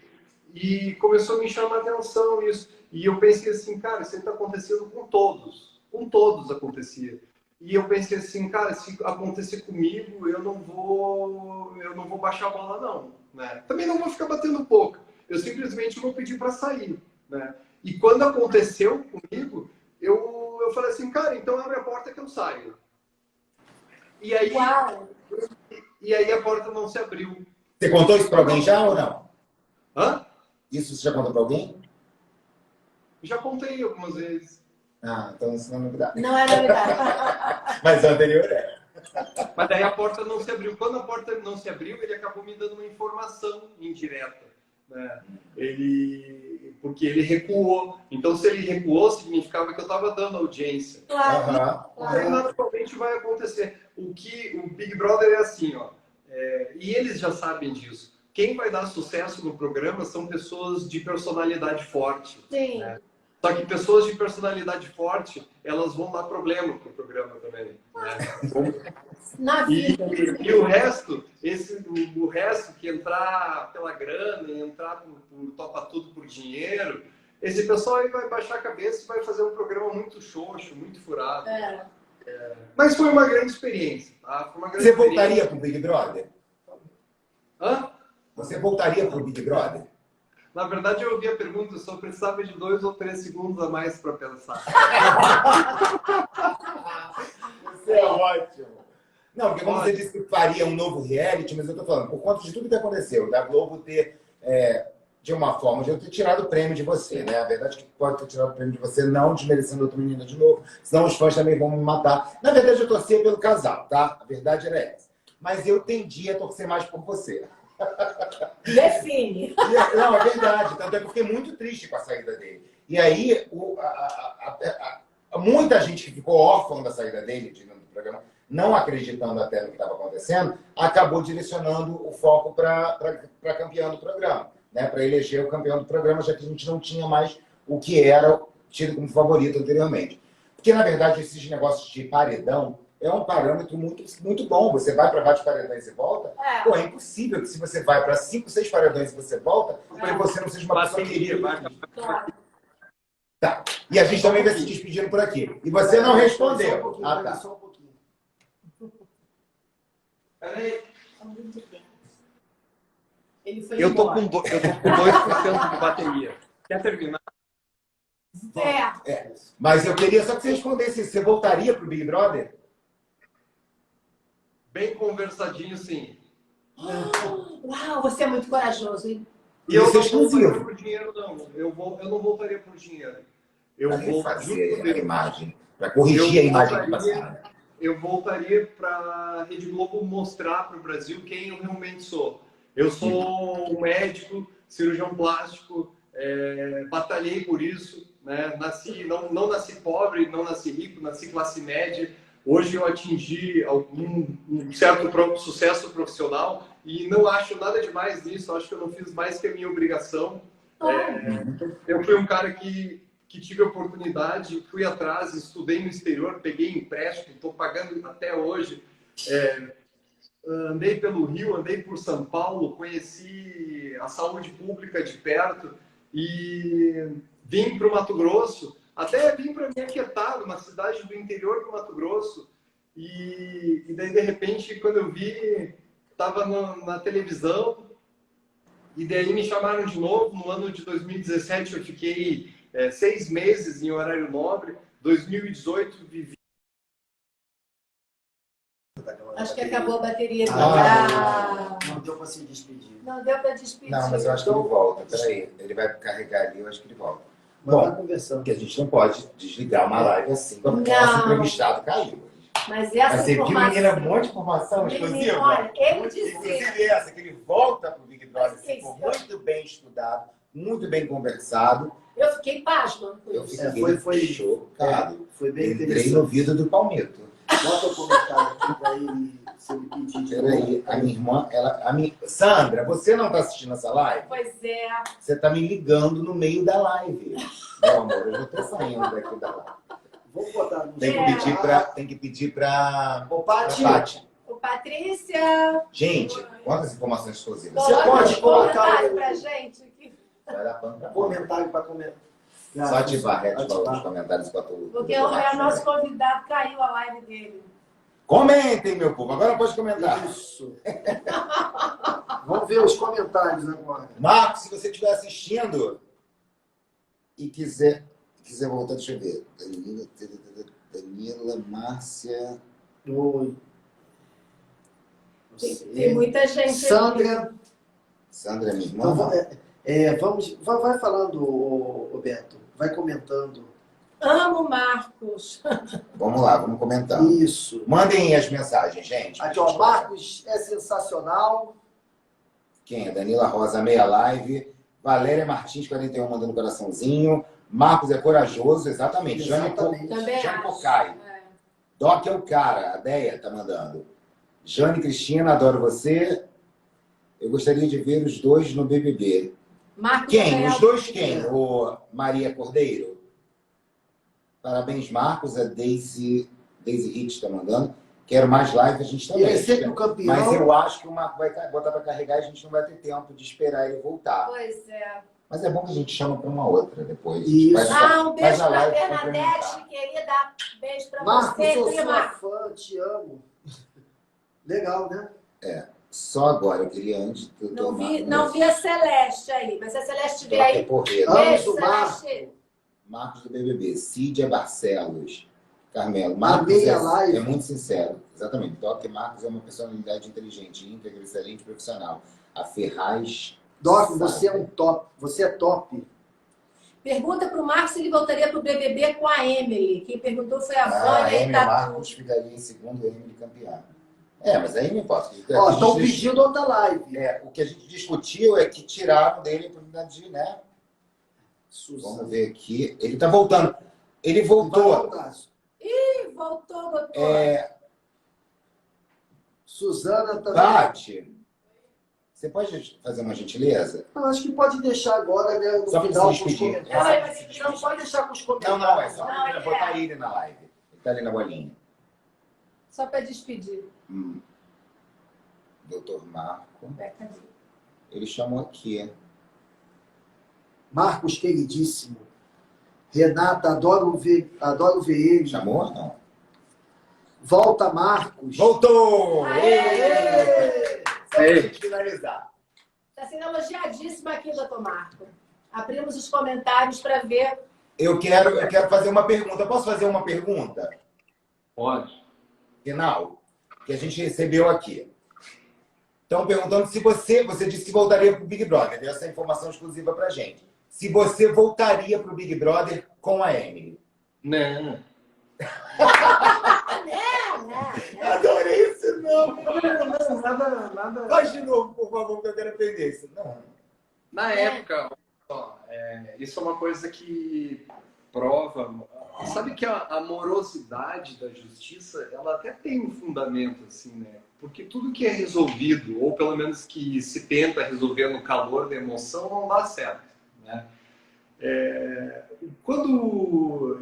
E começou a me chamar a atenção isso. E eu pensei assim, cara, isso está acontecendo com todos. Com todos acontecia. E eu pensei assim, cara, se acontecer comigo, eu não vou baixar a bola, não. Né? Também não vou ficar batendo boca. Eu simplesmente vou pedir para sair. Né? E quando aconteceu comigo, eu falei assim, cara, então abre a porta que eu saio. E aí a porta não se abriu. Você contou isso para alguém já ou não? Hã? Isso você já contou para alguém? Já contei algumas vezes. Ah, então isso não é novidade. Não é novidade. Mas o anterior é. Mas daí a porta não se abriu. Quando a porta não se abriu, ele acabou me dando uma informação indireta. Né? Porque ele recuou. Então, se ele recuou, significava que eu estava dando audiência. Claro. Aí, naturalmente, vai acontecer. O Big Brother é assim, ó. E eles já sabem disso. Quem vai dar sucesso no programa são pessoas de personalidade forte. Sim. Né? Só que pessoas de personalidade forte, elas vão dar problema pro programa também. Né? Na vida. E o resto, o resto que entrar pela grana, entrar por topa tudo por dinheiro, esse pessoal aí vai baixar a cabeça e vai fazer um programa muito xoxo, muito furado. Mas foi uma grande experiência. Tá? Foi uma grande voltaria pro Big Brother? Hã? Você voltaria pro Big Brother? Na verdade, eu ouvi a pergunta, eu só precisava de 2 ou 3 segundos a mais para pensar. Você é ótimo. Não, porque como você disse que faria um novo reality, mas eu tô falando, por conta de tudo que aconteceu, da Globo ter, de uma forma, de eu ter tirado o prêmio de você, né? A verdade é que pode ter tirado o prêmio de você, não desmerecendo outra menina de novo, senão os fãs também vão me matar. Na verdade, eu torcia pelo casal, tá? A verdade era essa. Mas eu tendi a torcer mais por você. Define. Não, é verdade. Tanto é que eu fiquei muito triste com a saída dele. E aí, muita gente que ficou órfã da saída dele, do programa, não acreditando até no que estava acontecendo, acabou direcionando o foco para campeão do programa, né? Para eleger o campeão do programa, já que a gente não tinha mais o que era tido como favorito anteriormente. Porque, na verdade, esses negócios de paredão é um parâmetro muito, muito bom. Você vai para vários paredões e volta. Pô, é impossível que se você vai para 5, 6 paredões e você volta, para você não seja uma pessoa querida. Claro. Tá. E a gente também vai se despedindo por aqui. E você não respondeu. Ah, tá. Só um pouquinho. Peraí. Ele foi Eu tô embora. com 2% de bateria. Quer terminar? Mas eu queria só que você respondesse. Você voltaria pro Big Brother? Bem conversadinho, sim. Uau, você é muito corajoso, hein? E eu Isso é não exclusivo. voltaria por dinheiro, não. Eu não voltaria por dinheiro. Eu Para vou refazer juro a imagem. Para corrigir a imagem que passaram. Eu voltaria para a Rede Globo mostrar para o Brasil quem eu realmente sou. Eu sou um médico, cirurgião plástico, batalhei por isso, né? Não nasci pobre, não nasci rico, nasci classe média. Hoje eu atingi um certo sucesso profissional e não acho nada demais nisso. Acho que eu não fiz mais que a minha obrigação. Eu fui um cara que tive oportunidade, fui atrás, estudei no exterior, peguei empréstimo, estou pagando até hoje. Andei pelo Rio, andei por São Paulo, conheci a saúde pública de perto e vim para o Mato Grosso. Até vim para Mequetá, uma cidade do interior do Mato Grosso. E daí, de repente, quando eu vi, estava na televisão. E daí me chamaram de novo. No ano de 2017, eu fiquei 6 meses em horário nobre. 2018, vivi. Acho que acabou a bateria. Não deu para se despedir. Não deu para despedir. Não, mas eu acho que ele volta. Peraí, ele vai carregar ali, eu acho que ele volta. Mas Bom, tá conversando. porque a gente não pode desligar uma live assim quando o nosso entrevistado caiu. Mas essa Mas você viu, informação... menina, um monte de informação exclusiva? Olha, eu dizer... Inclusive essa, que ele volta para o Big Brother, Sim, ficou sim. muito bem estudado, muito bem conversado. Eu fiquei pasma com Eu isso. fiquei chocado. Foi bem Entrei interessante. no ouvido do Palmito. Bota o comentário aqui para ele, se ele pedir de Peraí, a minha irmã, Sandra, você não está assistindo essa live? Pois é. Você está me ligando no meio da live. Meu amor, eu já estou saindo daqui da live. Vamos botar no Tem que pedir para Ô, Paty, Paty. Ô, Patrícia... Gente, quantas informações exclusivas. Você pode colocar comentário o- pra gente aqui. Vai dar pano pra comentário para comentar. Só ativar, reativar os comentários enquanto Porque o nosso convidado caiu a live dele. Comentem, meu povo. Agora pode comentar. Isso. Vamos ver os comentários agora. Marcos, se você estiver assistindo e quiser voltar, deixa eu ver. Danila, Márcia... Oi. Tem muita gente Sandra. Sandra é minha Então, irmã. vai falando, Roberto. Vai comentando. Amo Marcos. Vamos lá, vamos comentar. Isso. Mandem as mensagens, gente. Aqui, ó, Marcos é sensacional. Quem é? Danila Rosa, meia live. Valéria Martins, 41, mandando coraçãozinho. Marcos é corajoso, exatamente. Exatamente. Também Jane acho. Cocai. Doc é o cara, a Deia tá mandando. Jane Cristina, adoro você. Eu gostaria de ver os dois no BBB. Marcos Quem? também Os dois quem? O Maria Cordeiro? Parabéns, Marcos. A Daisy Hitch está mandando. Quero mais live, a gente também. Ele é sempre o campeão. Mas eu acho que o Marco vai botar para carregar e a gente não vai ter tempo de esperar ele voltar. Pois é. Mas é bom que a gente chama para uma outra depois. Isso. Um beijo faz a pra live Bernadette, complementar. querida. Beijo pra Marcos, você, sou sua prima. fã, te amo. Legal, né? Só agora, eu queria antes... Não vi a Celeste aí, mas se a Celeste vier aí... Porreiro. Amo Beijo, o Marcos. Celeste. Marcos do BBB. Cídia Barcelos. Carmelo, Marcos Amei a live. é muito sincero. Exatamente. Doc Marcos é uma personalidade inteligente, íntegra, excelente profissional. A Ferraz. Doc, sabe. você é um top. Você é top. Pergunta para o Marcos se ele voltaria para o BBB com a Emily. Quem perguntou foi a Ah, Vânia. Emily Marcos ficaria em segundo, Emily campeã. Mas aí não importa. Ó, estão pedindo outra live. O que a gente discutiu é que tiraram dele a oportunidade de, né? Suzana. Vamos ver aqui. Ele tá voltando. Ele voltou. Ih, voltou, doutor. Suzana também. Tati, você pode fazer uma gentileza? Eu acho que pode deixar agora, né? No Só pra final, se com os despedir. comentários. Não, pode deixar com os comentários. Não, é só Não, ele botar ele na live. Ele tá ali na bolinha. Só para despedir. Doutor Marco. Cadê? Ele chamou aqui. Marcos, queridíssimo. Renata, adoro ver ele. Chamou? Não. Volta, Marcos. Voltou! Aê! Só pra gente finalizar. Está sendo elogiadíssimo aqui, doutor Marco. Abrimos os comentários para ver. Eu quero fazer uma pergunta. Posso fazer uma pergunta? Pode. Final, que a gente recebeu aqui. Estão perguntando se você disse que voltaria para o Big Brother. Deu essa informação exclusiva para gente. Se você voltaria para o Big Brother com a Emily. Não. Adorei esse nome. Não, nada. Faz de novo, por favor, que eu quero aprender isso. Não. Na época, isso é uma coisa que prova. Sabe que a morosidade da justiça, ela até tem um fundamento, assim, né? Porque tudo que é resolvido, ou pelo menos que se tenta resolver no calor da emoção, não dá certo, né? Quando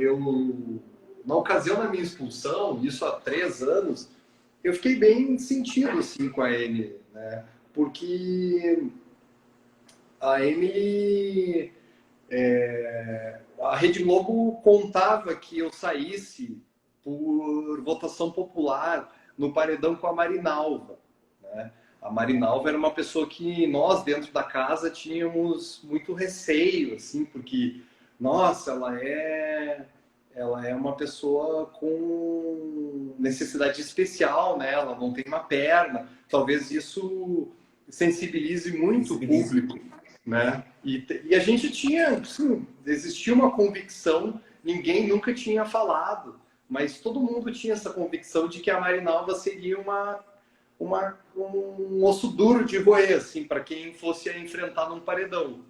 na ocasião da minha expulsão, isso há 3 anos, eu fiquei bem sentido, assim, com a Emily, né? Porque a Emily... a Rede Globo contava que eu saísse por votação popular no paredão com a Marinalva, né? A Marinalva era uma pessoa que nós, dentro da casa, tínhamos muito receio, assim, porque, nossa, ela é uma pessoa com necessidade especial, né? Ela não tem uma perna. Talvez isso sensibilize muito o público, né? E a gente tinha, sim, existia uma convicção, ninguém nunca tinha falado, mas todo mundo tinha essa convicção de que a Marinalva seria um osso duro de roer, assim, para quem fosse a enfrentar num paredão.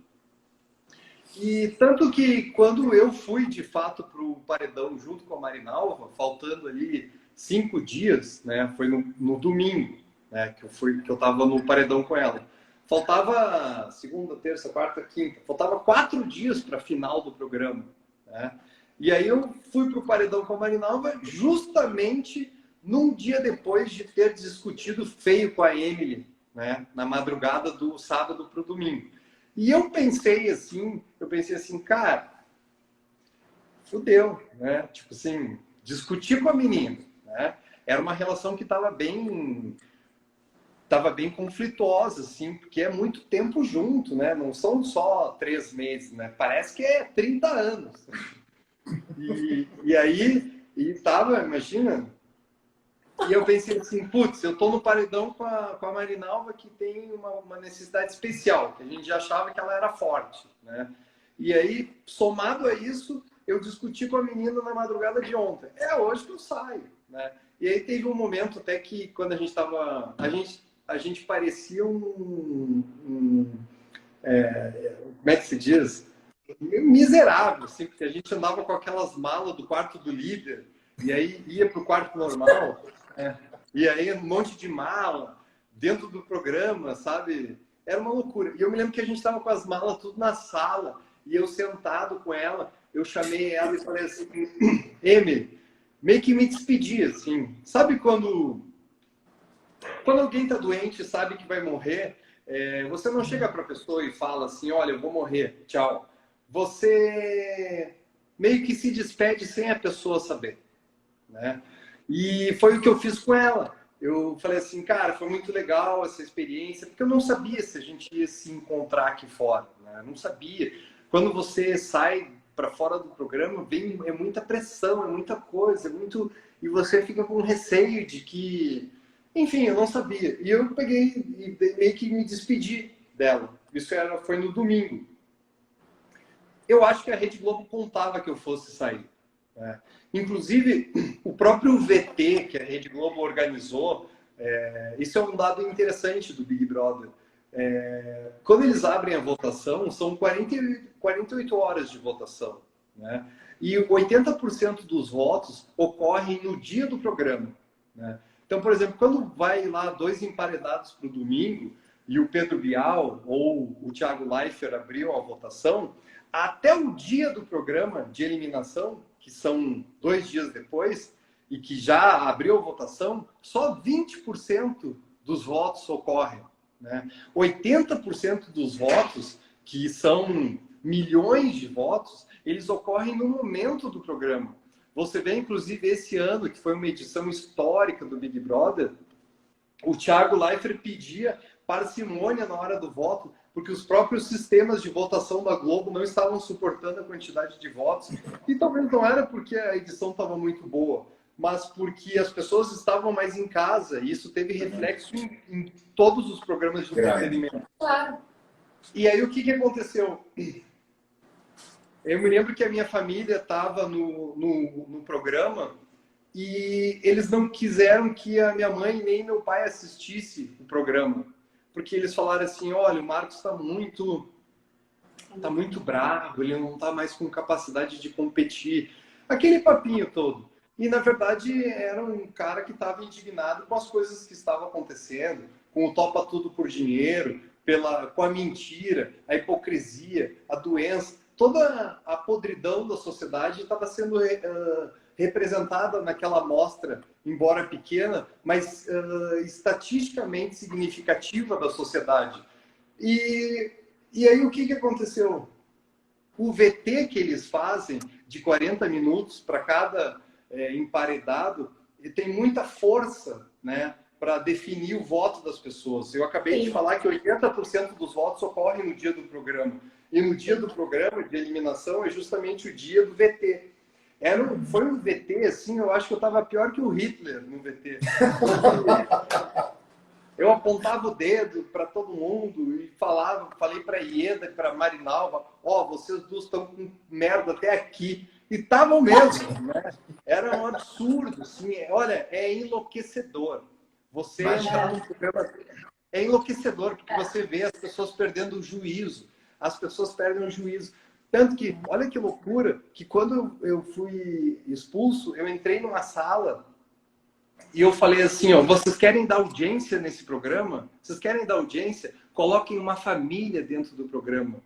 E tanto que quando eu fui, de fato, para o paredão junto com a Marinalva, faltando ali 5 dias, né? Foi no domingo, né? Que eu estava no paredão com ela. Faltava segunda, terça, quarta, quinta. Faltava 4 dias para a final do programa, né? E aí eu fui para o paredão com a Marinalva justamente num dia depois de ter discutido feio com a Emily, né? Na madrugada do sábado para o domingo. E eu pensei assim, cara, fudeu, né? Tipo assim, discutir com a menina, né? Era uma relação que estava bem conflituosa, assim, porque é muito tempo junto, né? Não são só 3 meses, né? Parece que é 30 anos. E aí, imagina. E eu pensei assim, putz, eu tô no paredão com a Marinalva, que tem uma necessidade especial, que a gente já achava que ela era forte, né? E aí, somado a isso, eu discuti com a menina na madrugada de ontem. É hoje que eu saio, né? E aí teve um momento até que, quando a gente tava... A gente parecia como é que se diz? Miserável, assim, porque a gente andava com aquelas malas do quarto do líder, e aí ia pro quarto normal... E aí um monte de mala dentro do programa, sabe? Era uma loucura. E eu me lembro que a gente estava com as malas tudo na sala, e eu sentado com ela, eu chamei ela e falei assim, Emily, meio que me despedi, assim. Sabe quando alguém tá doente, sabe que vai morrer, você não chega para a pessoa e fala assim, olha, eu vou morrer, tchau. Você meio que se despede sem a pessoa saber, né? E foi o que eu fiz com ela. Eu falei assim, cara, foi muito legal essa experiência, porque eu não sabia se a gente ia se encontrar aqui fora, né? Eu não sabia. Quando você sai para fora do programa, é muita pressão, é muita coisa, e você fica com receio de que, enfim, eu não sabia. E eu peguei e meio que me despedi dela. Isso foi no domingo. Eu acho que a Rede Globo contava que eu fosse sair, né? Inclusive, o próprio VT que a Rede Globo organizou, isso é um dado interessante do Big Brother. Quando eles abrem a votação, são 48 horas de votação, né? E 80% dos votos ocorrem no dia do programa, né? Então, por exemplo, quando vai lá 2 emparedados para o domingo e o Pedro Bial ou o Thiago Leifert abriam a votação, até o dia do programa de eliminação, que são 2 dias depois, e que já abriu a votação, só 20% dos votos ocorrem, né? 80% dos votos, que são milhões de votos, eles ocorrem no momento do programa. Você vê, inclusive, esse ano, que foi uma edição histórica do Big Brother, o Thiago Leifert pedia parcimônia na hora do voto, porque os próprios sistemas de votação da Globo não estavam suportando a quantidade de votos. E talvez não era porque a edição estava muito boa, mas porque as pessoas estavam mais em casa, e isso teve reflexo em todos os programas de entretenimento. Claro. E aí, o que aconteceu? Eu me lembro que a minha família estava no programa e eles não quiseram que a minha mãe nem meu pai assistisse o programa. Porque eles falaram assim, olha, o Marcos está muito bravo, ele não está mais com capacidade de competir. Aquele papinho todo. E, na verdade, era um cara que estava indignado com as coisas que estavam acontecendo, com o topa tudo por dinheiro, com a mentira, a hipocrisia, a doença. Toda a podridão da sociedade estava sendo representada naquela amostra, embora pequena, mas estatisticamente significativa da sociedade. E aí o que aconteceu? O VT que eles fazem, de 40 minutos para cada emparedado, tem muita força, né, para definir o voto das pessoas. Eu acabei de falar que 80% dos votos ocorrem no dia do programa. E no dia do programa de eliminação é justamente o dia do VT. Foi um VT, assim, eu acho que eu estava pior que o Hitler no VT. Eu apontava o dedo para todo mundo e falei para Ieda e para Marinalva, vocês duas estão com merda até aqui. E estavam mesmo, né? Era um absurdo, assim. Olha, é enlouquecedor. Você entrar num programa... É enlouquecedor, porque você vê as pessoas perdendo o juízo. As pessoas perdem o juízo. Tanto que, olha que loucura, que quando eu fui expulso, eu entrei numa sala e eu falei assim, vocês querem dar audiência nesse programa? Vocês querem dar audiência? Coloquem uma família dentro do programa.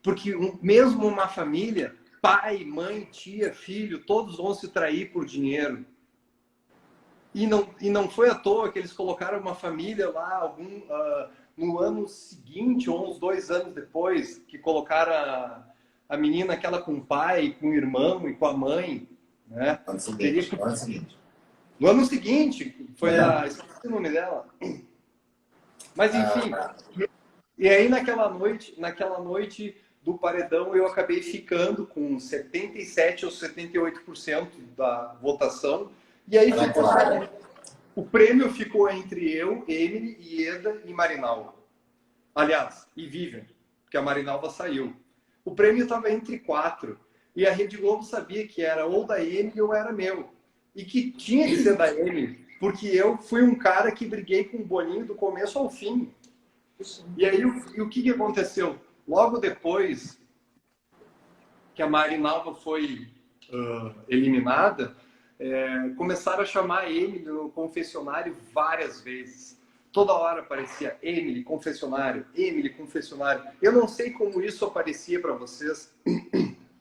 Porque mesmo uma família, pai, mãe, tia, filho, todos vão se trair por dinheiro. E não foi à toa que eles colocaram uma família lá no ano seguinte, ou uns 2 anos depois, que colocaram a menina aquela com o pai, com o irmão e com a mãe. Né? Ano seguinte. No ano seguinte, foi esqueci o nome dela. Mas enfim, e aí naquela noite do paredão eu acabei ficando com 77% ou 78% da votação. E aí o prêmio ficou entre eu, Emily, Ieda e Marinalva. Aliás, e Vivian, porque a Marinalva saiu. O prêmio estava entre 4. E a Rede Globo sabia que era ou da Emily ou era meu. E que tinha que ser da Emily, porque eu fui um cara que briguei com o Boninho do começo ao fim. E aí o que aconteceu? Logo depois que a Marinalva foi eliminada, começaram a chamar a Emily no confessionário várias vezes. Toda hora aparecia Emily, confessionário, Emily, confessionário. Eu não sei como isso aparecia para vocês,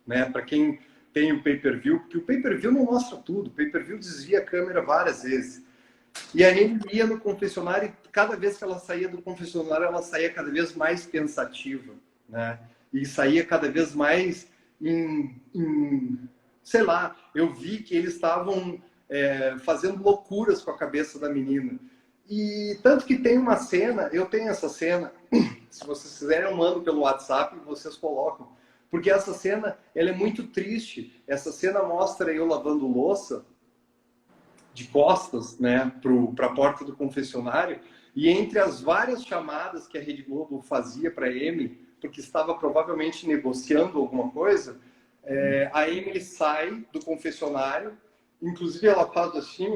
né? Para quem tem o pay-per-view, porque o pay-per-view não mostra tudo. O pay-per-view desvia a câmera várias vezes. E a Emily ia no confessionário e cada vez que ela saía do confessionário, ela saía cada vez mais pensativa, né? E saía cada vez mais sei lá, eu vi que eles estavam fazendo loucuras com a cabeça da menina. E tanto que tem uma cena, eu tenho essa cena, se vocês quiserem eu mando pelo WhatsApp e vocês colocam. Porque essa cena, ela é muito triste. Essa cena mostra eu lavando louça de costas, né, para a porta do confessionário, e entre as várias chamadas que a Rede Globo fazia para a Emily, porque estava provavelmente negociando alguma coisa, a Emily sai do confessionário, inclusive ela faz assim,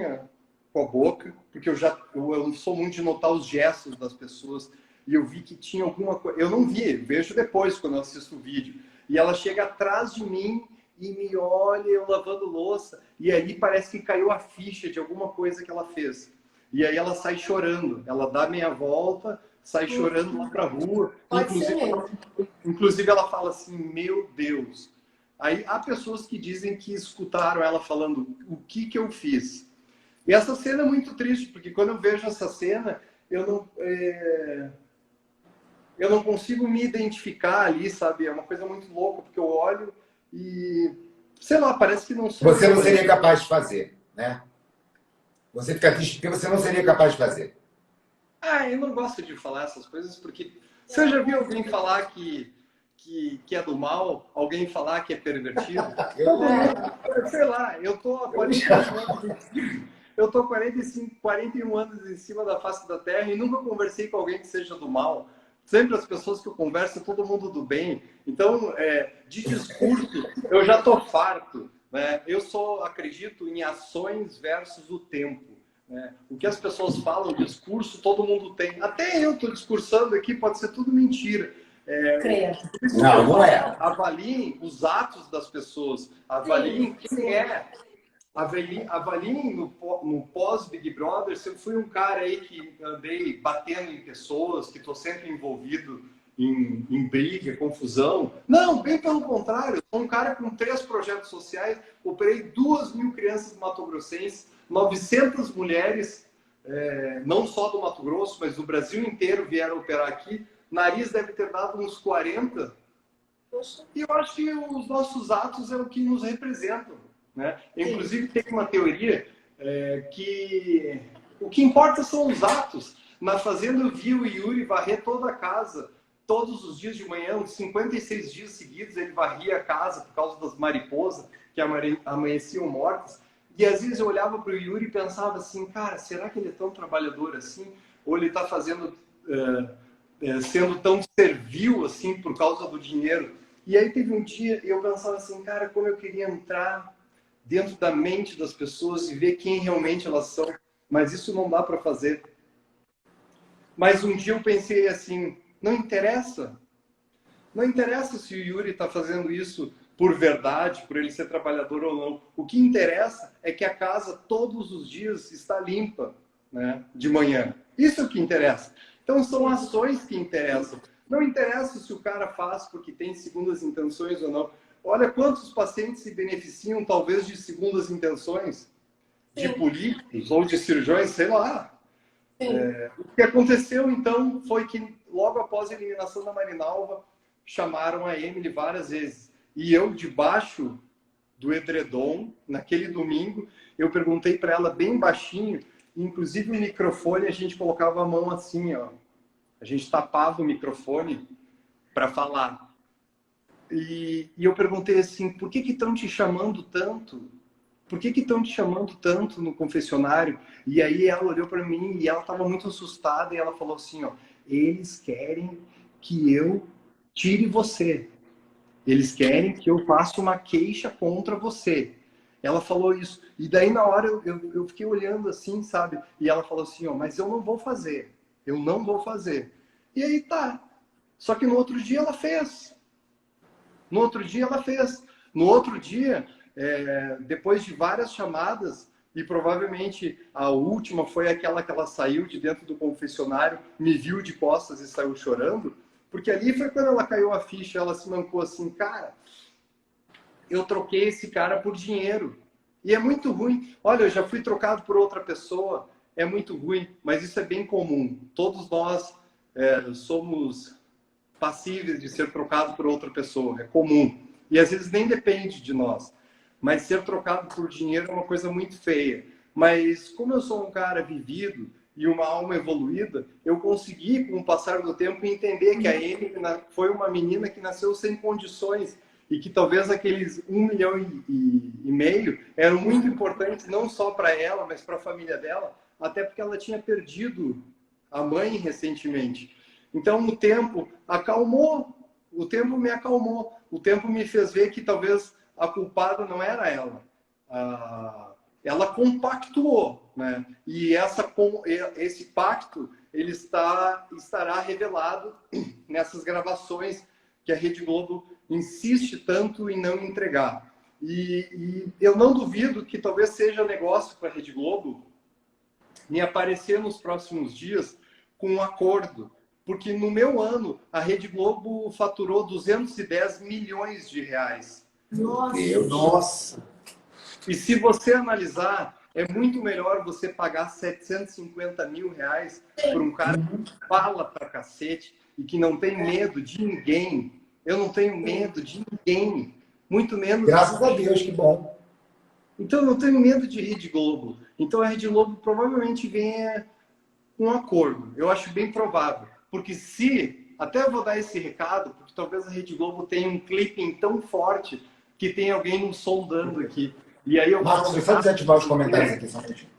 com a boca, porque eu sou muito de notar os gestos das pessoas, e eu vi que tinha alguma coisa, eu não vi, vejo depois quando eu assisto o vídeo, e ela chega atrás de mim e me olha, eu lavando louça, e ali parece que caiu a ficha de alguma coisa que ela fez. E aí ela sai chorando, ela dá meia volta, sai chorando lá pra rua. Inclusive ela fala assim, meu Deus. Aí há pessoas que dizem que escutaram ela falando, o que eu fiz? E essa cena é muito triste, porque quando eu vejo essa cena, eu não consigo me identificar ali, sabe? É uma coisa muito louca, porque eu olho e, sei lá, parece que não sou... Você não seria capaz de fazer, né? Você fica triste porque você não seria capaz de fazer. Eu não gosto de falar essas coisas, porque você já viu alguém falar que é do mal, alguém falar que é pervertido? Sei lá, eu tô há 41 anos em cima da face da Terra e nunca conversei com alguém que seja do mal. Sempre as pessoas que eu converso, todo mundo do bem. Então, de discurso, eu já tô farto. Né? Eu só acredito em ações versus o tempo. Né? O que as pessoas falam, o discurso, todo mundo tem. Até eu estou discursando aqui, pode ser tudo mentira. Não é. Avaliem os atos das pessoas. Avaliem quem é. Avaliem no pós-Big Brother, se eu fui um cara aí que andei batendo em pessoas, que estou sempre envolvido em briga, confusão. Não, bem pelo contrário. Sou um cara com 3 projetos sociais, operei 2.000 crianças mato-grossenses, 900 mulheres, não só do Mato Grosso, mas do Brasil inteiro vieram operar aqui. Nariz deve ter dado uns 40. E eu acho que os nossos atos é o que nos representam. Né? Inclusive, tem uma teoria que o que importa são os atos. Na fazenda, eu vi o Yuri varrer toda a casa, todos os dias de manhã, uns 56 dias seguidos, ele varria a casa por causa das mariposas que amanheciam mortas. E às vezes eu olhava para o Yuri e pensava assim, cara, será que ele é tão trabalhador assim? Ou ele está fazendo, sendo tão servil assim por causa do dinheiro? E aí teve um dia eu pensava assim, cara, como eu queria entrar dentro da mente das pessoas e ver quem realmente elas são. Mas isso não dá para fazer. Mas um dia eu pensei assim, não interessa. Não interessa se o Yuri está fazendo isso por verdade, por ele ser trabalhador ou não. O que interessa é que a casa todos os dias está limpa, né, de manhã. Isso é o que interessa. Então são ações que interessam. Não interessa se o cara faz porque tem segundas intenções ou não. Olha quantos pacientes se beneficiam, talvez, de segundas intenções, de políticos ou de cirurgiões, sei lá. O que aconteceu, então, foi que, logo após a eliminação da Marinalva, chamaram a Emily várias vezes. E eu, debaixo do edredom, naquele domingo, eu perguntei para ela bem baixinho, inclusive o microfone, a gente colocava a mão assim, ó. A gente tapava o microfone para falar. E eu perguntei assim, por que estão te chamando tanto? Por que estão te chamando tanto no confessionário? E aí ela olhou para mim e ela estava muito assustada e ela falou assim, ó, eles querem que eu tire você. Eles querem que eu faça uma queixa contra você. Ela falou isso. E daí na hora eu fiquei olhando assim, sabe? E ela falou assim, ó, mas eu não vou fazer. Eu não vou fazer. E aí tá. Só que no outro dia ela fez. No outro dia ela fez. No outro dia, depois de várias chamadas, e provavelmente a última foi aquela que ela saiu de dentro do confessionário, me viu de costas e saiu chorando, porque ali foi quando ela caiu a ficha, ela se mancou assim, cara, eu troquei esse cara por dinheiro. E é muito ruim. Olha, eu já fui trocado por outra pessoa, é muito ruim, mas isso é bem comum. Todos nós somos passíveis de ser trocado por outra pessoa, é comum. E às vezes nem depende de nós. Mas ser trocado por dinheiro é uma coisa muito feia. Mas como eu sou um cara vivido e uma alma evoluída, eu consegui, com o passar do tempo, entender que a Amy foi uma menina que nasceu sem condições e que talvez aqueles 1,5 milhão eram muito importantes não só para ela, mas para a família dela, até porque ela tinha perdido a mãe recentemente. Então o tempo acalmou, o tempo me acalmou, o tempo me fez ver que talvez a culpada não era ela. Ela compactuou, né? E esse pacto ele estará revelado nessas gravações que a Rede Globo insiste tanto em não entregar. E eu não duvido que talvez seja negócio para a Rede Globo me aparecer nos próximos dias com um acordo, porque no meu ano a Rede Globo faturou 210 milhões de reais. Nossa! E se você analisar, é muito melhor você pagar 750 mil reais por um cara que fala pra cacete e que não tem medo de ninguém. Eu não tenho medo de ninguém. Muito menos... Graças a Deus, que bom. Então, eu não tenho medo de Rede Globo. Então, a Rede Globo provavelmente venha com um acordo. Eu acho bem provável. Porque se... Até eu vou dar esse recado, porque talvez a Rede Globo tenha um clipping tão forte que tem alguém nos sondando aqui. E aí eu Marcos, vou... só desativar os comentários aqui, só um minutinho.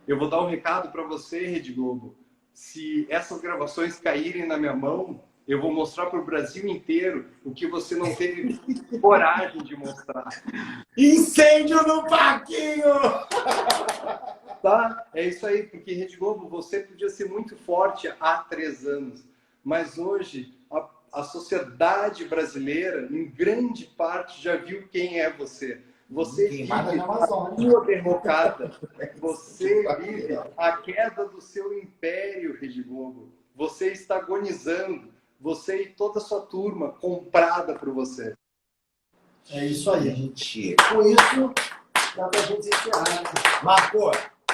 Eu vou dar um recado para você, Rede Globo. Se essas gravações caírem na minha mão, eu vou mostrar para o Brasil inteiro o que você não teve coragem de mostrar. Incêndio no parquinho! Tá? É isso aí, porque Rede Globo, você podia ser muito forte há 3 anos, mas hoje a sociedade brasileira, em grande parte, já viu quem é você. Você vive a sua derrocada. Você vive a queda do seu império, Rede Globo. Você está agonizando. Você e toda a sua turma comprada por você. É isso aí. Gente. Com isso, dá pra gente encerrar. Marco,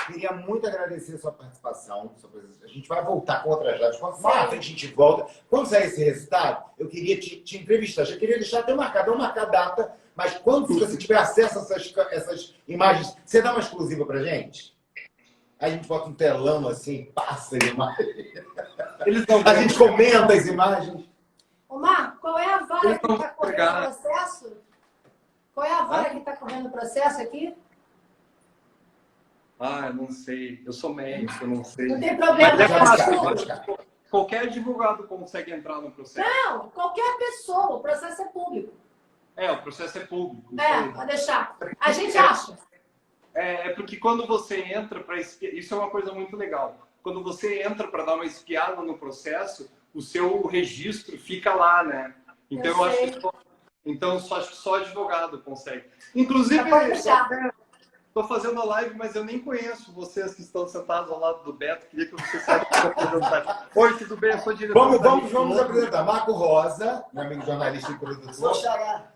queria muito agradecer a sua participação, sua presença. A gente vai voltar com outras datas. Quando a gente volta, quando sair esse resultado, eu queria te entrevistar. Já queria deixar até marcado, não marcar a data, mas quando você tiver acesso a essas imagens, você dá uma exclusiva pra gente? Aí a gente bota um telão assim, passa as imagens. A gente comenta as imagens. Ô, Marco, qual é a vara que está correndo o processo? Qual é a vara que está correndo o processo aqui? Ah, eu não sei. Eu sou médico, eu não sei. Não tem problema. Qualquer advogado consegue entrar no processo. Não, qualquer pessoa. O processo é público. O processo é público. Pode deixar. A gente acha. É porque quando você entra para espiar... Isso é uma coisa muito legal. Quando você entra para dar uma espiada no processo, o seu registro fica lá, né? Então eu acho que só advogado consegue. Inclusive, estou fazendo a live, mas eu nem conheço vocês que estão sentados ao lado do Beto. Queria que você se apresentasse. Oi, tudo bem? Eu sou diretor. Vamos apresentar. Marco Rosa, meu amigo jornalista e produtor.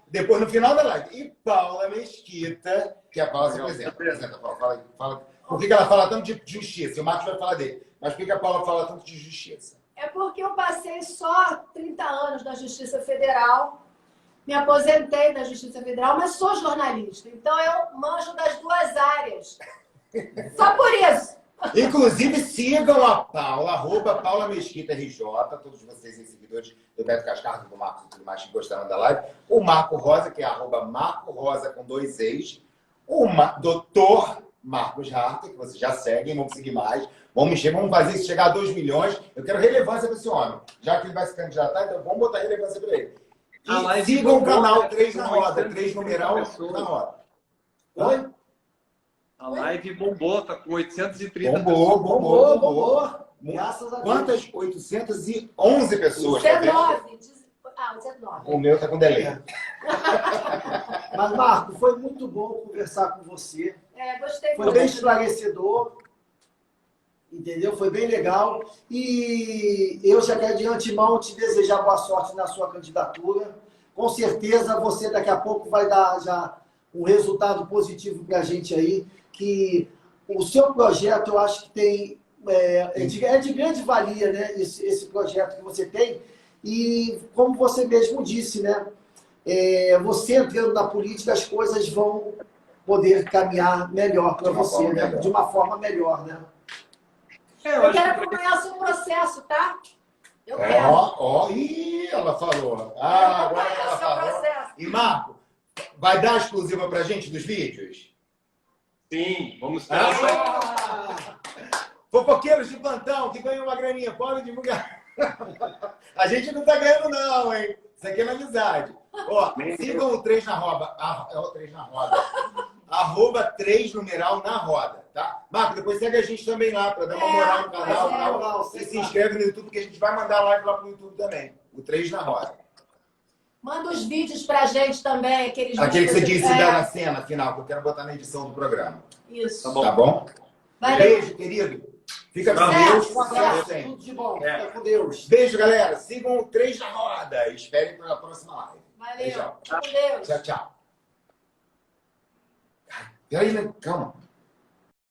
Depois, no final da live. E Paula Mesquita, que a Paula se apresenta. Apresenta, Paula. Fala. Por que ela fala tanto de justiça? E o Marcos vai falar dele. Mas por que a Paula fala tanto de justiça? É porque eu passei só 30 anos na Justiça Federal, me aposentei da Justiça Federal, mas sou jornalista. Então eu manjo das duas áreas. Só por isso. Inclusive, sigam a Paula, @Paula Mesquita RJ, todos vocês aí, seguidores do Beto Cascardo, do Marcos e tudo mais que gostaram da live. O Marco Rosa, que é @Marco Rosa com 2 E's. O Dr. Marcos Harter, que vocês já seguem, vamos seguir mais. Vamos fazer isso chegar a 2 milhões. Eu quero relevância para esse homem. Já que ele vai se candidatar, então vamos botar relevância para ele. E sigam o canal 3 na roda, 3 numeral na roda. Oi? A live bombou, tá com 830 bombou. Graças a Deus. Quantas? 811 pessoas. 19. 19. O meu tá com delay. Mas, Marco, foi muito bom conversar com você. Gostei. Foi bem esclarecedor. Entendeu? Foi bem legal. E eu já quero de antemão te desejar boa sorte na sua candidatura. Com certeza você daqui a pouco vai dar já um resultado positivo para a gente aí. Que o seu projeto, eu acho que tem é de grande valia, né? Esse projeto que você tem. E como você mesmo disse, né? Você entrando na política, as coisas vão poder caminhar melhor para você, né? De uma forma melhor, né? Eu quero acompanhar o seu processo, tá? Eu quero. Ih, ela falou. Ah, agora que ela Esse é o falou. processo. E Marco, vai dar a exclusiva pra gente dos vídeos? Sim, vamos esperar sair. Fofoqueiros de plantão que ganham uma graninha, podem divulgar. A gente não tá ganhando não, hein? Isso aqui é na amizade. Ó, sigam o 3 na roda. É o 3 na roda. @3 numeral na roda, tá? Marco, depois segue a gente também lá pra dar uma moral no canal. Tal. Você se inscreve no YouTube, que a gente vai mandar live lá pro YouTube também. O 3 na roda. Manda os vídeos pra gente também. Aquele que você disse dar na cena final, que eu quero botar na edição do programa. Isso. Tá bom? Valeu. Beijo, querido. Fica com Deus. Tudo de bom. Fica com Deus. Beijo, galera. Sigam o 3 na roda. E esperem pela próxima live. Valeu. Beijão. Com Deus. Tchau, tchau. Peraí, né? Calma.